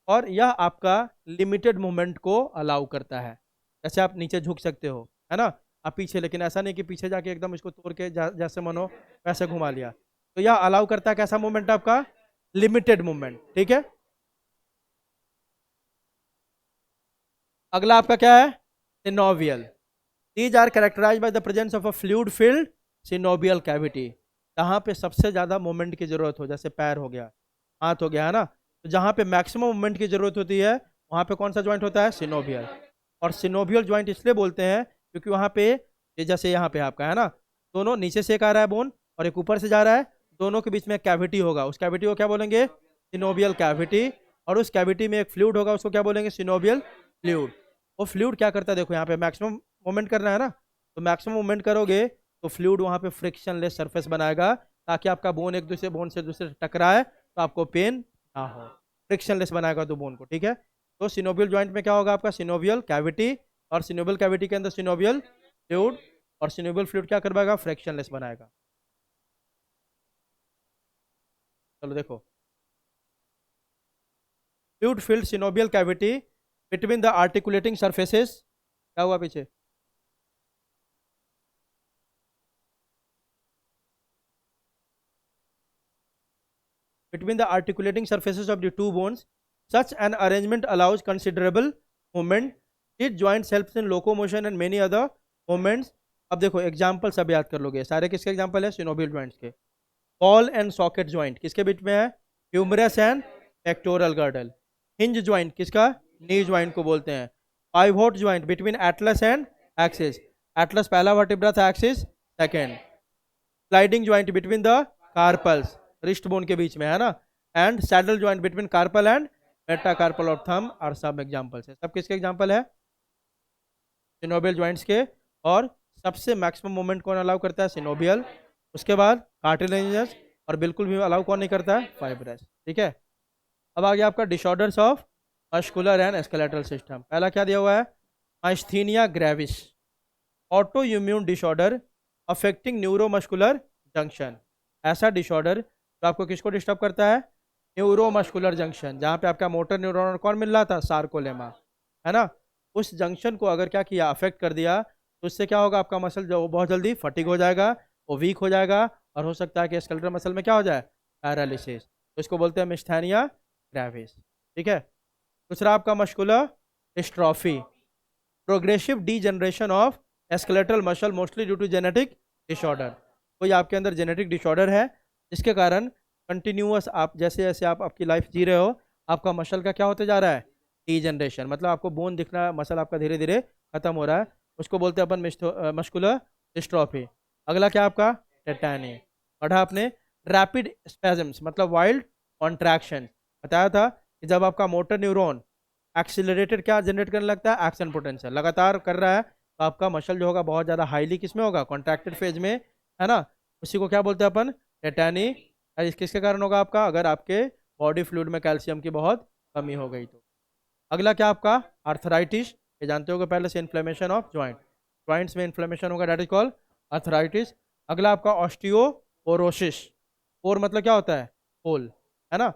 और यह आपका लिमिटेड मूवमेंट को अलाउ करता है, जैसे आप नीचे झुक सकते हो, है ना, आप पीछे, लेकिन ऐसा नहीं कि पीछे जाके एकदम इसको तोड़ के जैसे मनो वैसे घुमा लिया। तो यह अलाउ करता है कैसा मूवमेंट आपका, लिमिटेड मूवमेंट, ठीक है। अगला आपका क्या है, synovial. These are characterize by the presence of a fluid filled synovial cavity. जहाँ पे सबसे ज्यादा मूवमेंट की जरूरत हो, जैसे पैर हो गया, हाथ हो गया, है ना, तो जहाँ पे मैक्सिमम मूवमेंट की जरूरत होती है वहाँ पे कौन सा ज्वाइंट होता है, सिनोवियल। और सिनोवियल ज्वाइंट इसलिए बोलते हैं क्योंकि वहाँ पे ये जैसे यहाँ पे आपका है ना, दोनों नीचे से एक आ रहा है बोन और एक ऊपर से जा रहा है, दोनों के बीच में एक कैविटी होगा, उस कैविटी को क्या बोलेंगे, सिनोवियल कैविटी। और उस कैविटी में एक फ्लूइड होगा, उसको क्या बोलेंगे, सिनोवियल फ्लूइड। वो फ्लूइड क्या करता है, देखो यहाँ पे मैक्सिमम मूवमेंट करना है ना, तो मैक्सिमम मूवमेंट करोगे तो फ्लूइड वहाँ पे फ्रिक्शनलेस सरफेस बनाएगा, ताकि आपका बोन एक दूसरे बोन से दूसरे से टकराए तो आपको पेन ना हो, फ्रिक्शनलेस बनाएगा तो बोन को, ठीक है। तो सिनोवियल ज्वाइंट में क्या होगा आपका, सिनोवियल कैविटी, और सिनोवियल कैविटी के अंदर सिनोवियल फ्लूइड, और सिनोवियल फ्लूइड क्या करवाएगा, फ्रिक्शनलेस बनाएगा। चलो देखो, fluid filled synovial cavity between the articulating surfaces, क्या हुआ पीछे, between the articulating surfaces of the two bones such an arrangement allows considerable movement, it joints helps in locomotion and many other movements. अब देखो example सब याद कर लोगे, सारे किसके एग्जाम्पल है, सिनोवियल जॉइंट्स के। बॉल एंड सॉकेट जॉइंट किसके बीच में है, humerus and pectoral girdle. Hinge joint किसका, नी जॉइंट को बोलते हैं। Pivot joint between atlas and axis, atlas पहला वर्टिब्रा था, axis second. Sliding joint between the carpals, wrist bone के बीच में है ना। And saddle joint between carpal and metacarpal of thumb are सब एग्जांपल्स है। सब किसके एग्जांपल है, सिनोवियल ज्वाइंट्स के। और सबसे मैक्सिमम मूवमेंट कौन अलाउ करता है, सिनोवियल। उसके बाद कार्टिलेजिनस, और बिल्कुल भी अलाउ कौन नहीं करता है, फाइब्रस। ठीक है, अब आ गया आपका disorders of muscular and skeletal system. पहला क्या दिया हुआ है, myasthenia gravis, auto immune disorder affecting neuromuscular junction. ऐसा डिसऑर्डर तो आपको किसको डिस्टर्ब करता है, न्यूरोमस्कुलर जंक्शन, जहाँ पे आपका मोटर न्यूरॉन कौन मिल रहा था, सार्कोलेमा, है ना। उस जंक्शन को अगर क्या किया, अफेक्ट कर दिया, तो इससे क्या होगा, आपका मसल जो बहुत जल्दी फटीग हो जाएगा, वो वीक हो जाएगा, और हो सकता है कि स्केलेटल मसल में क्या हो जाए, पैरालिसिस। तो इसको बोलते हैं मिस्थैनिया ग्रेविस। ठीक है, दूसरा आपका muscular dystrophy, progressive degeneration of skeletal muscle mostly due to genetic disorder. कोई आपके अंदर जेनेटिक डिसऑर्डर है जिसके कारण कंटिन्यूअस आप जैसे जैसे आप आपकी लाइफ जी रहे हो, आपका मसल का क्या होते जा रहा है, डीजनरेशन, मतलब आपको बोन दिखना, मसल आपका धीरे धीरे खत्म हो रहा है, उसको बोलते हैं अपन मस्कुलर डिस्ट्रॉफी। अगला क्या आपका, टेटानी। पढ़ा आपने, रैपिड स्पैजम्स मतलब वाइल्ड कॉन्ट्रैक्शन, बताया था कि जब आपका मोटर न्यूरॉन एक्सिलरेटेड क्या जनरेट करने लगता है, एक्शन पोटेंशियल लगातार कर रहा है, तो आपका मसल जो होगा बहुत ज़्यादा हाईली किस में होगा, कॉन्ट्रैक्टेड फेज में, है ना। उसी को क्या बोलते हैं अपन, टेटानी। किसके कारण होगा आपका, अगर आपके बॉडी फ्लूइड में कैल्शियम की बहुत कमी हो गई तो। अगला क्या आपका, आर्थराइटिस, ये जानते होगे पहले से, इन्फ्लेमेशन ऑफ जॉइंट, जॉइंट्स में इन्फ्लेमेशन होगा, डेट इज कॉल्ड आर्थराइटिस। अगला आपका ऑस्टियोपोरोसिस, और मतलब क्या होता है, होल, है ना।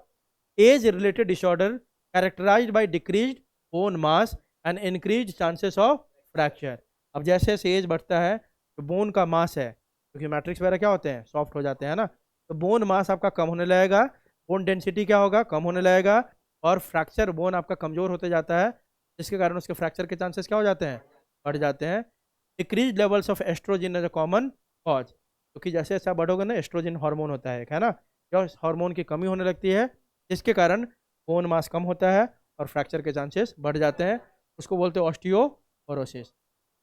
Age related disorder characterized by decreased bone mass and increased chances of fracture. अब जैसे जैसे एज बढ़ता है तो बोन का मास है, क्योंकि मैट्रिक्स वगैरह क्या होते हैं, सॉफ्ट हो जाते हैं ना, तो बोन मास आपका कम होने लगेगा, बोन डेंसिटी क्या होगा, कम होने लगेगा, और फ्रैक्चर बोन आपका कमजोर होते जाता है, जिसके कारण उसके फ्रैक्चर के चांसेस क्या हो जाते हैं, बढ़ जाते हैं। Decrease levels of oestrogen as a common cause, क्योंकि जैसे जैसे आप बढ़ोगे ना, एस्ट्रोजन हार्मोन होता है एक, है ना, जो हार्मोन की कमी होने लगती है, जिसके कारण बोन मास कम होता है और फ्रैक्चर के चांसेस बढ़ जाते हैं, उसको बोलते हैं osteoporosis.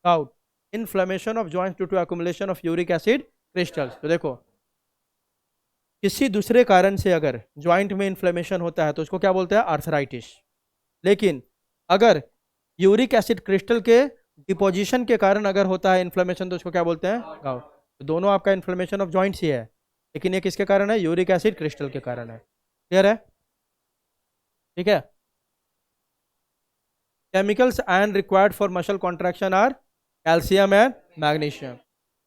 Gout, inflammation of joints due to accumulation of uric acid crystals. तो देखो किसी दूसरे कारण से अगर ज्वाइंट में इन्फ्लेमेशन होता है तो उसको क्या बोलते हैं, आर्थराइटिस। लेकिन अगर यूरिक एसिड क्रिस्टल के डिपोजिशन के कारण अगर होता है इन्फ्लेमेशन, तो उसको क्या बोलते हैं, गाउ। तो दोनों आपका इन्फ्लेमेशन ऑफ जॉइंट्स ही है, लेकिन ये किसके कारण है, यूरिक एसिड क्रिस्टल के कारण है। क्लियर है, ठीक है। Chemicals and required for muscle contraction are calcium and magnesium.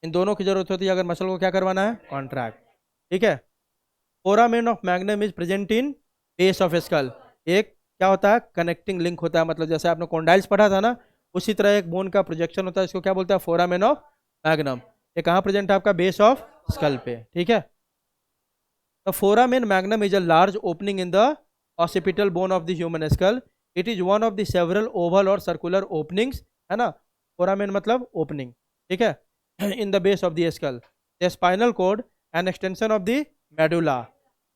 इन दोनों की जरूरत होती है अगर मसल को क्या करवाना है, कॉन्ट्रैक्ट। ठीक है, foramen of magnum is present in base of skull. एक क्या होता है, कनेक्टिंग लिंक होता है, मतलब जैसे आपने कॉन्डाइल्स पढ़ा था ना, उसी तरह एक बोन का प्रोजेक्शन होता है, इसको क्या बोलते हैं, फोरामेन ऑफ मैग्नम। ये कहाँ प्रेजेंट है, आपका बेस ऑफ स्कल पे। ठीक है, the foramen magnum is a large opening in the occipital bone of the human skull. It is one of the several oval और circular openings, है ना, foramen मतलब opening, ठीक है, in the base of the skull. The spinal cord, an extension of the medulla,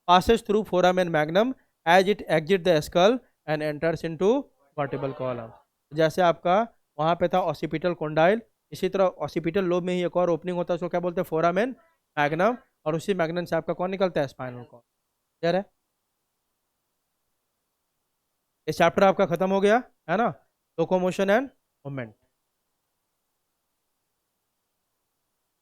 passes through foramen magnum as it exits the skull and enters into vertebral column. जैसे आपका वहाँ पे था occipital condyle, इसी तरह occipital lobe में ही एक और ओपनिंग होता है, उसको क्या बोलते हैं, foramen magnum, और उसी मैग्नम से आपका कौन निकलता है, स्पाइनल कॉर्ड। क्लियर है, ये चैप्टर आपका खत्म हो गया, है ना, लोकोमोशन एंड मूवमेंट।